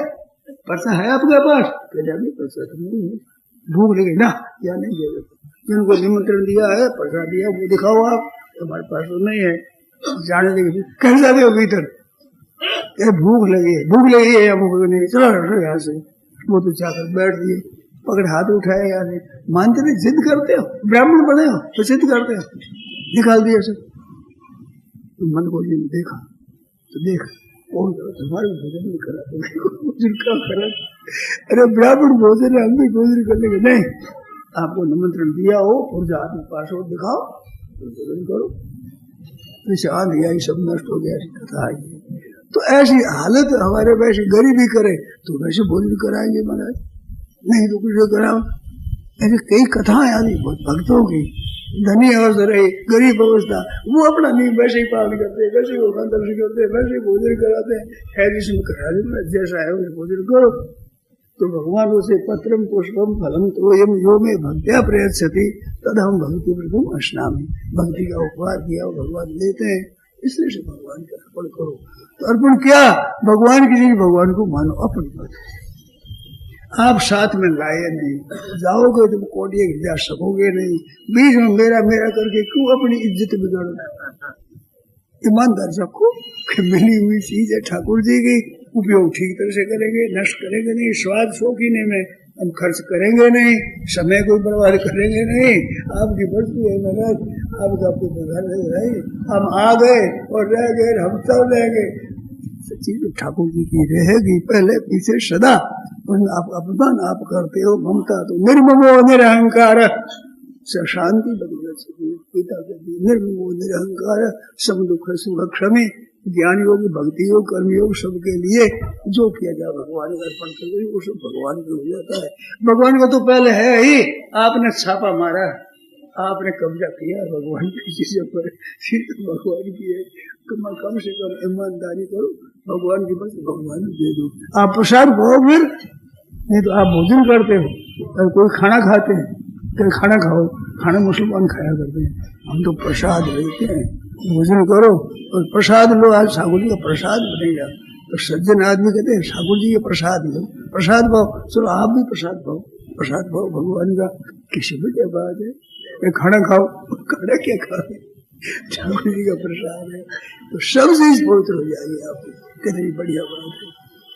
पर्चा है आपके पास? अभी पर्चा तो नहीं है, भूख लगी ना, या नहीं दे देते। जिनको निमंत्रण दिया है, पर्चा दिया, वो दिखाओ आप, हमारे पास तो नहीं है। जाने देंगे, कह जाते हो भीतर, भूख लगी है या भूख नहीं, चलो यहाँ से। वो तो जाकर बैठ दिए, पकड़ हाथ उठाए, या नहीं मानते नहीं, जिद करते हो, ब्राह्मण बने हो तो जिद करते हो, निकाल दिया सब। तो मन को देखा तो देख, कौन तुम्हारे भोजन नहीं करा, भोजन का करा? अरे ब्राह्मण भोजन है, हम भी भोजन कर लेंगे। नहीं, आपको निमंत्रण दिया हो और जो आपके पास हो दिखाओ तो भोजन करो। जैसे आ गया, ये सब नष्ट हो गया, ऐसी कथा आई है। तो ऐसी हालत हमारे वैसे गरीबी करे तो वैसे भोजन कराएंगे महाराज, नहीं तो कुछ कराओ। ऐसे कई कथाएं आदि भक्तों की, धनी अवस्था रही, गरीब अवस्था, वो अपना नहीं वैसे ही पालन करते, वैसे वो दर्शन करते, वैसे भोजन कराते हैं। खैर इसमें करा जैसा है वैसे भोजन करो। तो भगवान उसे पत्रम पुष्पम फलम तोयम यो में भक्त्या प्रयच्छति तद हम भक्ति प्रथम अश्नामि। भक्ति का उपहार दिया भगवान देते हैं, इसलिए से भगवान का अर्पण करो। तो अर्पण क्या? भगवान की चीज भगवान को मानो, अपनी बात। आप साथ में लाए नहीं, जाओगे तो कोटिए जा सकोगे नहीं। बीच में मेरा मेरा करके क्यों अपनी इज्जत बिगाड़ो? ईमानदार रखो कि मिली हुई चीज है ठाकुर जी की, उपयोग ठीक तरह से करेंगे, नष्ट करेंगे नहीं। स्वाद शौकीने में हम खर्च करेंगे नहीं, समय को बर्बाद करेंगे नहीं। आपकी वस्तु है महाराज, आपका घर रही, हम आ गए और रह गए, हम चल रहेंगे। चीज ठाकुर जी की रहेगी पहले पीछे सदा। आप अपमान आप करते हो, ममता तो निर्ममो निरहंकार शांति बदल सके। पिता के निर्ममो निरहंकार सब दुख सुख क्षमे। ज्ञान योग, भक्ति योग, कर्म योग सबके लिए जो किया जाए भगवान का अर्पण करके वो सब भगवान को हो जाता है। भगवान का तो पहले है ही, आपने छापा मारा, आपने कब्जा किया भगवान की चीजों पर, भगवान की है। कम से कम ईमानदारी करो, भगवान की बस भगवान दे दो। आप प्रसाद खाओ, फिर नहीं तो आप भोजन करते हो, और कोई खाना खाते हैं, कहीं खाना खाओ, खाना मुसलमान खाया करते हैं, हम तो प्रसाद लेते हैं। भोजन करो और प्रसाद लो, आज ठाकुर जी का प्रसाद बनेगा। तो सज्जन आदमी कहते हैं ठाकुर जी के प्रसाद लो, प्रसाद पाओ। चलो आप भी प्रसाद पाओ, प्रसाद पाओ भगवान का। किसी भी क्या बात है, खाना खाओ, खाना क्या खाओ, ठाकुर जी का प्रसाद है। तो सब चीज पवित्र हो जाएगी आपकी, कितनी बढ़िया बात है।